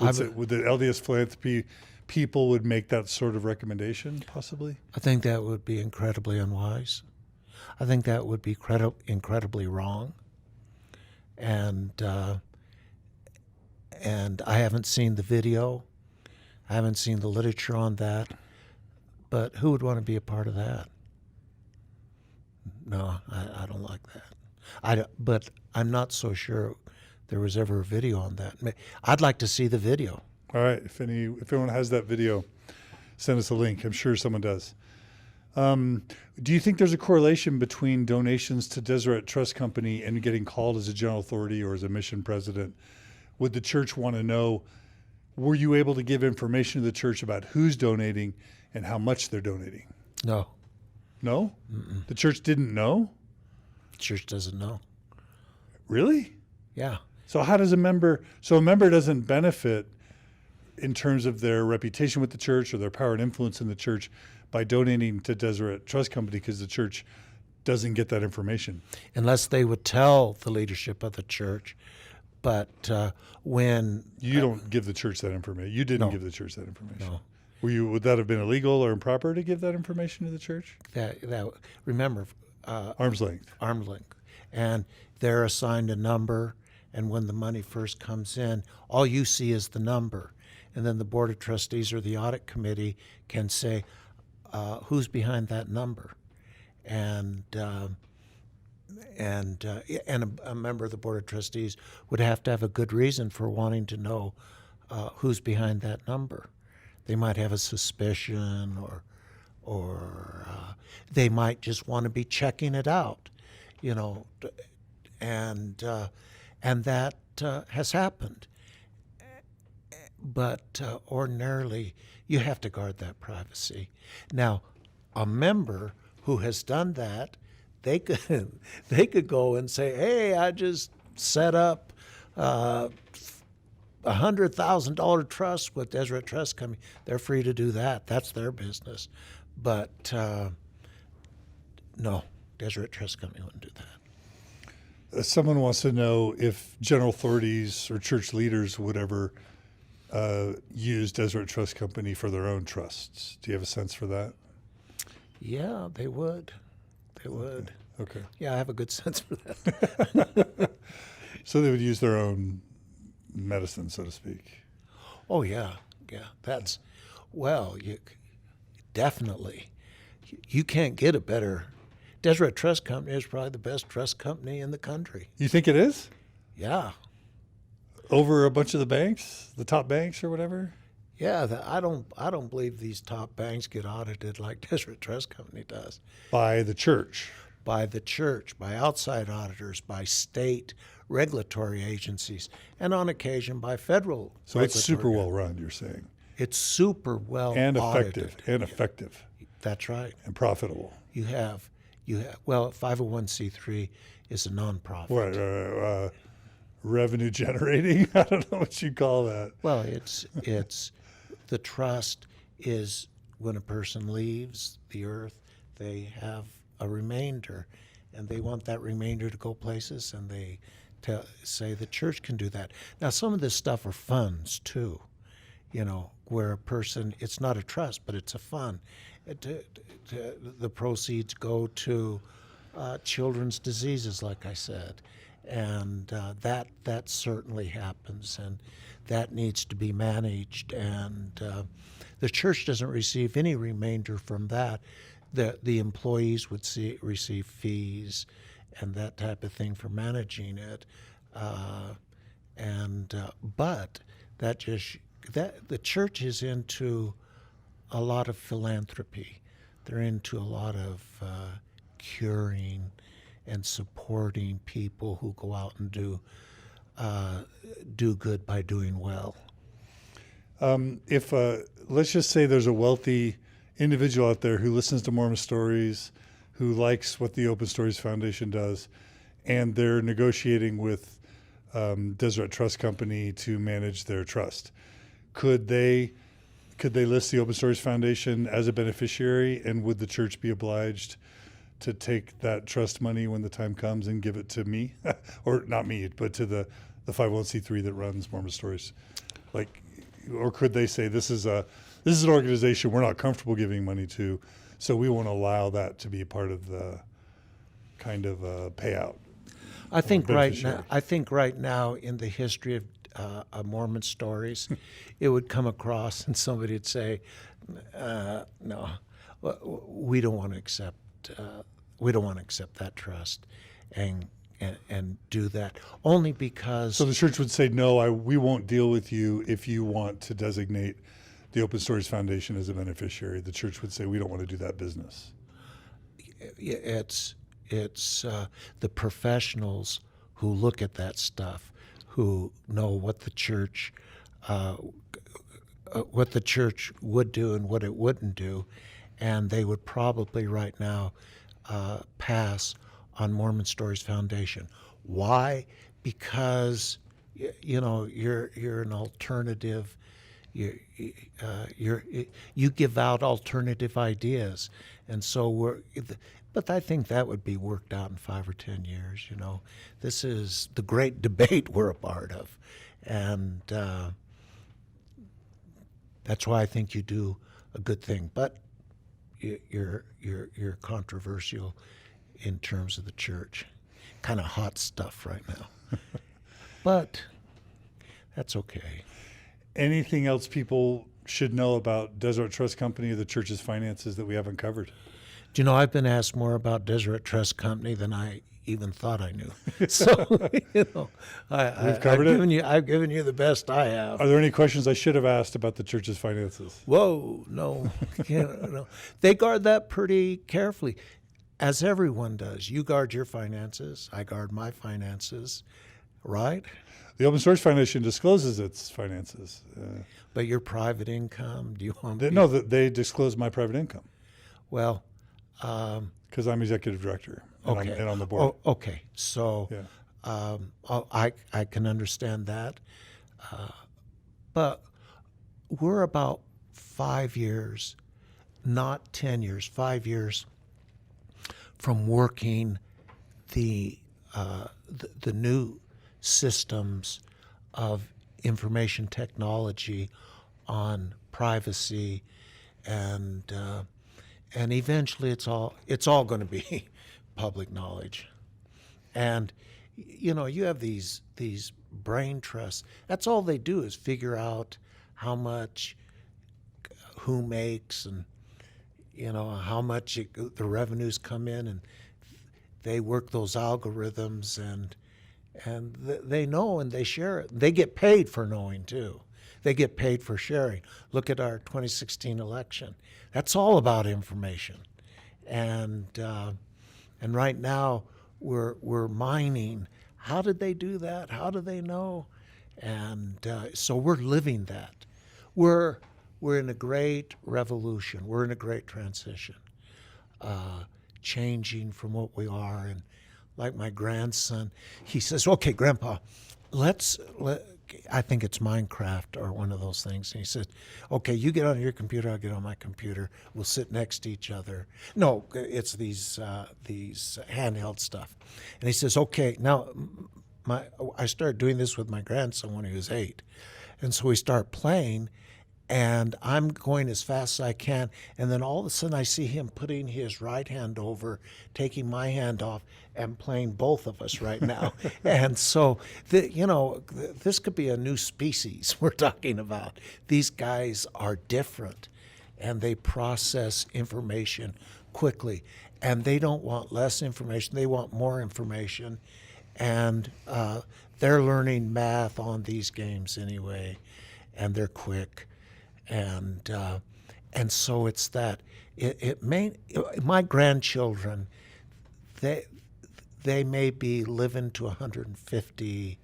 would the LDS philanthropy people would make that sort of recommendation possibly? I think that would be incredibly unwise. I think that would be incredibly wrong. And I haven't seen the video. I haven't seen the literature on that. But who would want to be a part of that? No, I don't like that. But I'm not so sure there was ever a video on that. I'd like to see the video. All right. If anyone has that video, send us a link. I'm sure someone does. Do you think there's a correlation between donations to Deseret Trust Company and getting called as a general authority or as a mission president? Would the church want to know, were you able to give information to the church about who's donating and how much they're donating? No. No? Mm-mm. The church didn't know? The church doesn't know. Really? Yeah. So how does a member doesn't benefit in terms of their reputation with the church or their power and influence in the church by donating to Deseret Trust Company because the church doesn't get that information? Unless they would tell the leadership of the church. But when... You don't give the church that information. You didn't No. give the church that information. No. Would that have been illegal or improper to give that information to the church? Remember... Arm's length. Arm's length. And they're assigned a number, and when the money first comes in, all you see is the number. And then the Board of Trustees or the Audit Committee can say, who's behind that number? And a member of the Board of Trustees would have to have a good reason for wanting to know who's behind that number. They might have a suspicion, or they might just want to be checking it out, and that has happened. But ordinarily, you have to guard that privacy. Now, a member who has done that, they could go and say, "Hey, I just set up $100,000 trust with Deseret Trust Company." They're free to do that. That's their business. But no, Deseret Trust Company wouldn't do that. Someone wants to know if general authorities or church leaders would ever use Deseret Trust Company for their own trusts. Do you have a sense for that? Yeah, they would. They would. Okay. Yeah, I have a good sense for that. So they would use their own medicine, so to speak. Oh, yeah. Yeah, definitely. You can't get a better. Deseret Trust Company is probably the best trust company in the country. You think it is? Yeah. Over a bunch of the banks, the top banks or whatever? Yeah, I don't believe these top banks get audited like Deseret Trust Company does. By the church. By the church, by outside auditors, by state regulatory agencies, and on occasion by federal. So it's super regulatory. well run, you're saying. It's super well And audited. effective. And effective. That's right. And profitable. You have 501c3 is a nonprofit. Right. Revenue generating? I don't know what you call that. Well, it's the trust is when a person leaves the earth, they have a remainder, and they want that remainder to go places, and they say the church can do that. Now, some of this stuff are funds too, where a person, it's not a trust, but it's a fund. The proceeds go to children's diseases, like I said. And that certainly happens, and that needs to be managed. And the church doesn't receive any remainder from that. The employees would receive fees and that type of thing for managing it. But the church is into a lot of philanthropy. They're into a lot of curing and supporting people who go out and do good by doing well. If let's just say there's a wealthy individual out there who listens to Mormon Stories, who likes what the Open Stories Foundation does, and they're negotiating with Deseret Trust Company to manage their trust, could they list the Open Stories Foundation as a beneficiary, and would the church be obliged to take that trust money when the time comes and give it to me, or not me, but to the 501c3 that runs Mormon Stories? Like, or could they say this is an organization we're not comfortable giving money to, so we won't allow that to be a part of the kind of payout? I think right now in the history of Mormon Stories, it would come across and somebody would say, "No, we don't want to accept. We don't want to accept that trust, and do that only because." So the church would say, "No, we won't deal with you if you want to designate the Open Stories Foundation as a beneficiary." The church would say, "We don't want to do that business." It's the professionals who look at that stuff, who know what the church would do and what it wouldn't do, and they would probably right now pass on Mormon Stories Foundation. Why? Because you're an alternative. You give out alternative ideas, and so But I think that would be worked out in 5 or 10 years. This is the great debate we're a part of, and that's why I think you do a good thing. But you're controversial in terms of the church, kind of hot stuff right now. But that's okay. Anything else people should know about Deseret Trust Company or the church's finances that we haven't covered? Do you know, I've been asked more about Deseret Trust Company than I even thought I knew. So, We've covered it? I've given you the best I have. Are there any questions I should have asked about the church's finances? Whoa, no. No. They guard that pretty carefully, as everyone does. You guard your finances. I guard my finances, right? The Open Stories Foundation discloses its finances. But your private income, do you want No, they disclose my private income. Well, because I'm executive director and, okay. I'm on the board. Oh, okay, so Yeah. I can understand that. But we're about 5 years, not 10 years, 5 years from working the new systems of information technology on privacy, and eventually it's all going to be public knowledge. And you have these brain trusts. That's all they do is figure out how much who makes, and how much the revenues come in, and they work those algorithms, and they know, and they share it. They get paid for knowing too. They get paid for sharing. Look at our 2016 election. That's all about information, and right now we're mining. How did they do that? How do they know? And so we're living that. We're in a great revolution. We're in a great transition, changing from what we are. And like my grandson, he says, "Okay, Grandpa, I think it's Minecraft or one of those things." And he said, "Okay, you get on your computer, I'll get on my computer. We'll sit next to each other." No, it's these handheld stuff. And he says, "Okay, now I started doing this with my grandson when he was 8. And so we start playing, and I'm going as fast as I can, and then all of a sudden I see him putting his right hand over, taking my hand off, and playing both of us right now. And so, this could be a new species we're talking about. These guys are different, and they process information quickly, and they don't want less information, they want more information, and they're learning math on these games anyway, and they're quick. And so it's that my grandchildren, they may be living to 150.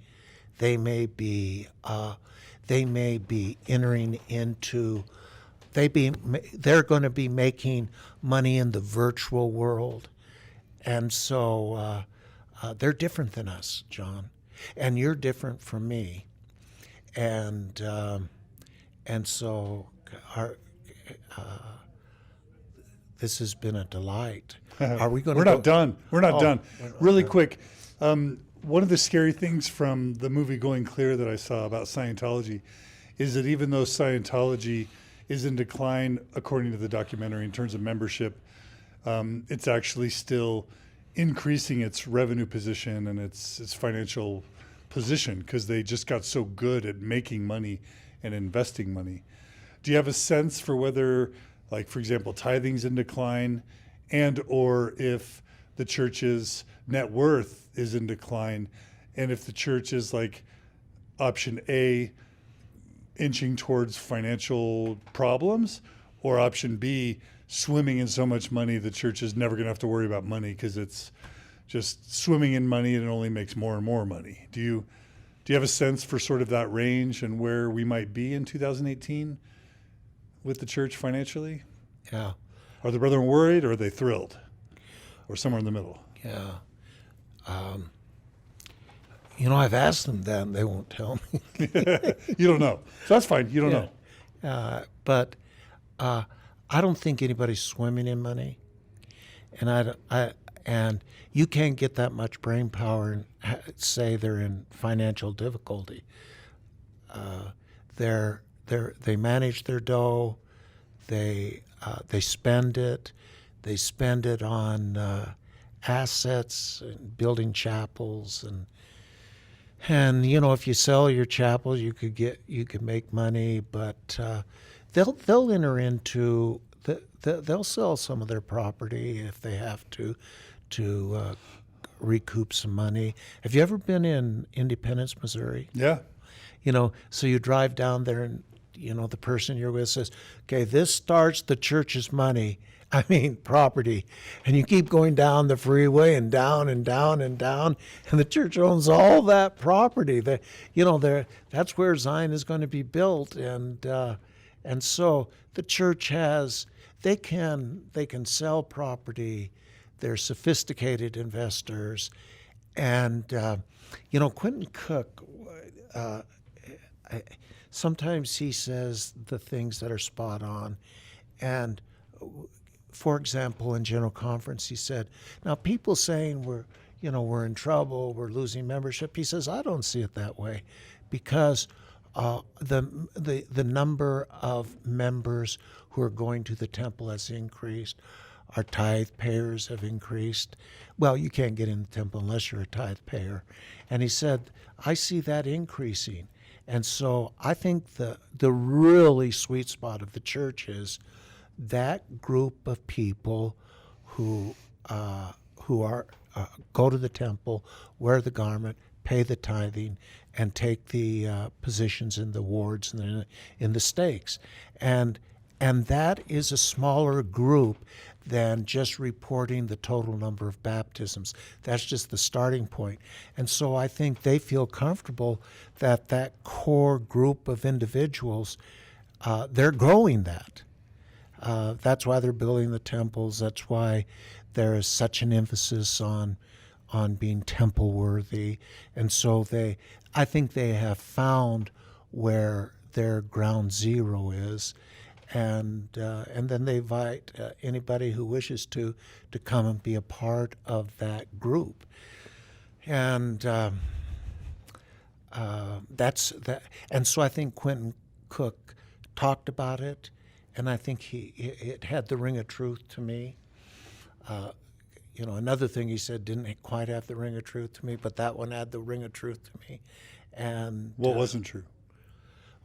They may be entering into. They're going to be making money in the virtual world, and so they're different than us, John, and you're different from me, and so this has been a delight. Are we going to? We're not done. We're not done. Really done. quick. One of the scary things from the movie Going Clear that I saw about Scientology is that even though Scientology is in decline, according to the documentary, in terms of membership, it's actually still increasing its revenue position and its financial position because they just got so good at making money and investing money. Do you have a sense for whether, like, for example, tithing's in decline, and or if the church's net worth is in decline, and if the church is like option A, inching towards financial problems, or option B, swimming in so much money the church is never going to have to worry about money because it's just swimming in money and it only makes more and more money? Do you have a sense for sort of that range and where we might be in 2018 with the church financially? Yeah. Are the brethren worried, or are they thrilled, or somewhere in the middle? Yeah. I've asked them that, and they won't tell me. You don't know. So that's fine. You don't know. But I don't think anybody's swimming in money, and you can't get that much brain power and say they're in financial difficulty. They manage their dough. They spend it. They spend it on assets and building chapels and if you sell your chapels, you could make money, but they'll enter into they'll sell some of their property if they have to recoup some money. Have you ever been in Independence, Missouri? Yeah. So you drive down there and the person you're with says, okay, this starts the church's money. Property. And you keep going down the freeway and down and down and down, and the church owns all that property. That's where Zion is going to be built, and so the church they can sell property. They're sophisticated investors, and Quentin Cook. Sometimes he says the things that are spot on, and. For example, in General Conference, he said, now people saying we're in trouble, we're losing membership. He says, I don't see it that way, because the number of members who are going to the temple has increased. Our tithe payers have increased. Well, you can't get in the temple unless you're a tithe payer. And he said, I see that increasing. And so I think the really sweet spot of the church is that group of people who go to the temple, wear the garment, pay the tithing, and take the positions in the wards and in the stakes, and that is a smaller group than just reporting the total number of baptisms. That's just the starting point. And so I think they feel comfortable that core group of individuals, they're growing that. That's why they're building the temples. That's why there is such an emphasis on being temple worthy. And so I think they have found where their ground zero is, and then they invite anybody who wishes to come and be a part of that group. And that's that. And so I think Quentin Cook talked about it, and I think it had the ring of truth to me. Another thing he said didn't quite have the ring of truth to me, but that one had the ring of truth to me. And What wasn't true?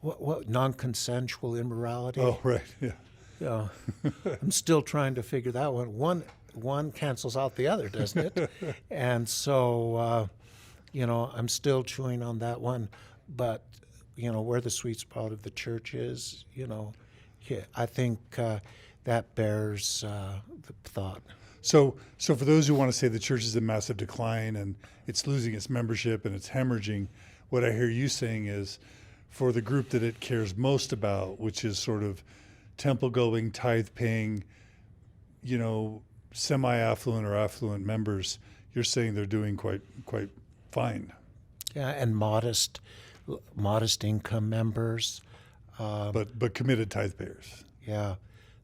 what non-consensual immorality? Oh, right, yeah. Yeah, I'm still trying to figure that one. One cancels out the other, doesn't it? And so, I'm still chewing on that one. But, where the sweet spot of the church is, I think that bears the thought. So for those who want to say the church is in massive decline and it's losing its membership and it's hemorrhaging, what I hear you saying is for the group that it cares most about, which is sort of temple-going, tithe-paying, semi-affluent or affluent members, you're saying they're doing quite fine. Yeah, and modest income members. But committed tithe payers. Yeah,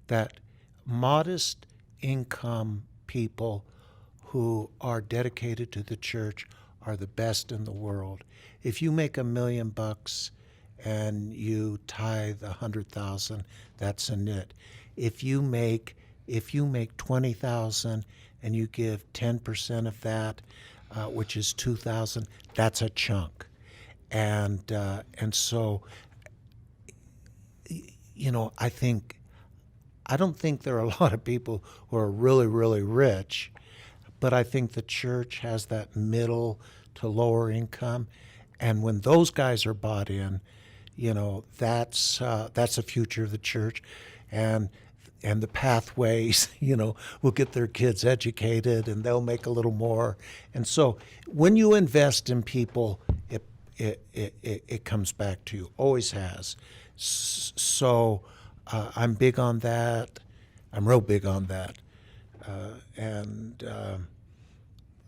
that modest income people who are dedicated to the church are the best in the world. If you make $1 million and you tithe 100,000, that's a nit. If you make 20,000 and you give 10% of that, which is 2,000, that's a chunk. And so, I don't think there are a lot of people who are really, really rich, but I think the church has that middle to lower income, and when those guys are bought in, that's the future of the church, and the pathways, will get their kids educated, and they'll make a little more. And so, when you invest in people, it comes back to you. Always has. So, I'm big on that. I'm real big on that, and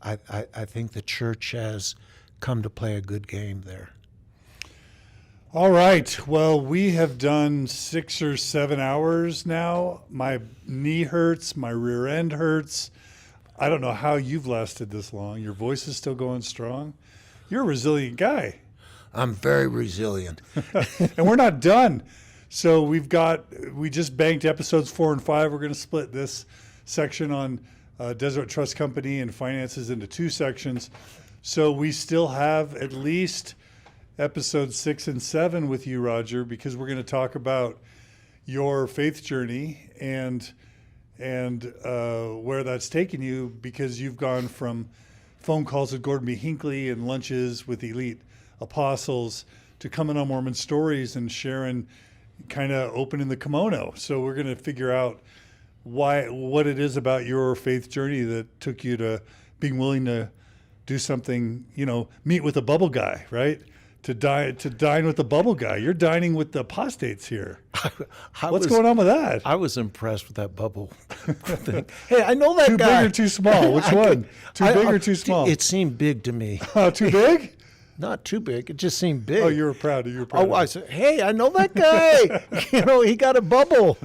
I think the church has come to play a good game there. All right. Well, we have done 6 or 7 hours now. My knee hurts. My rear end hurts. I don't know how you've lasted this long. Your voice is still going strong. You're a resilient guy. I'm very resilient. And we're not done. So we just banked episodes 4 and 5. We're going to split this section on Deseret Trust Company and finances into 2 sections. So we still have at least episodes 6 and 7 with you, Roger, because we're going to talk about your faith journey and where that's taken you, because you've gone from phone calls with Gordon B. Hinckley and lunches with elite apostles to coming on Mormon Stories and sharing, kind of opening the kimono. So we're going to figure out what it is about your faith journey that took you to being willing to do something, meet with a bubble guy, right? To dine with the bubble guy. You're dining with the apostates here. What's going on with that? I was impressed with that bubble thing. Hey, I know that too guy. Too big or too small? Which one? Too big or too small? It seemed big to me. Too big? Not too big. It just seemed big. Oh, you were proud. I said, hey, I know that guy. He got a bubble.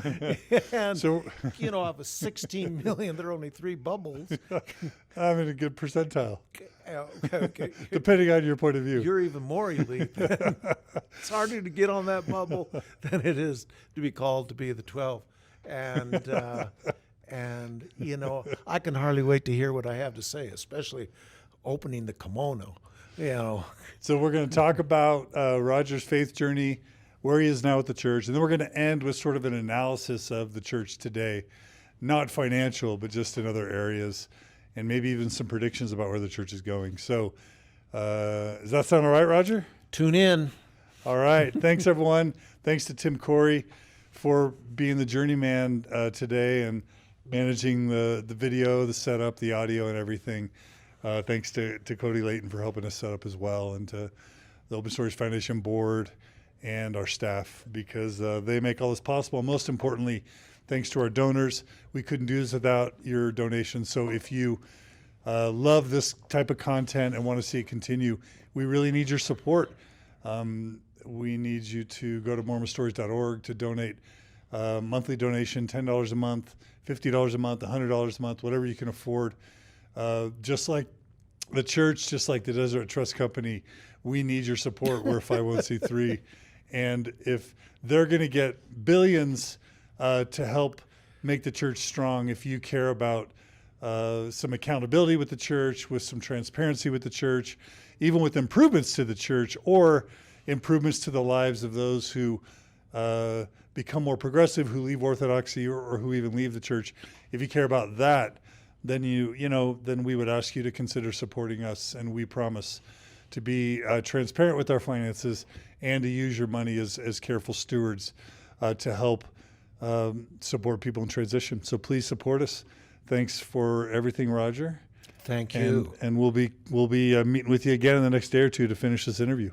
And, So, out of 16 million, there are only 3 bubbles. I'm in a good percentile, Okay. depending on your point of view. You're even more elite. It's harder to get on that bubble than it is to be called to be the 12. And I can hardly wait to hear what I have to say, especially opening the kimono. So we're going to talk about Roger's faith journey, where he is now at the church, and then we're going to end with sort of an analysis of the church today, not financial, but just in other areas, and maybe even some predictions about where the church is going. So does that sound all right, Roger? Tune in. All right. Thanks, everyone. Thanks to Tim Corey for being the journeyman today and managing the video, the setup, the audio, and everything. Thanks to Cody Layton for helping us set up as well, and to the Open Stories Foundation board and our staff, because they make all this possible. Most importantly, thanks to our donors. We couldn't do this without your donations. So if you love this type of content and want to see it continue, we really need your support. We need you to go to mormonstories.org to donate monthly donation, $10 a month, $50 a month, $100 a month, whatever you can afford. Just like the church, just like the Deseret Trust Company, we need your support. We're a 501c3, And if they're going to get billions to help make the church strong, if you care about some accountability with the church, with some transparency with the church, even with improvements to the church or improvements to the lives of those who become more progressive, who leave orthodoxy or who even leave the church, if you care about that, then then we would ask you to consider supporting us, and we promise to be transparent with our finances and to use your money as careful stewards to help support people in transition. So please support us. Thanks for everything, Roger. Thank you. And we'll be meeting with you again in the next day or two to finish this interview.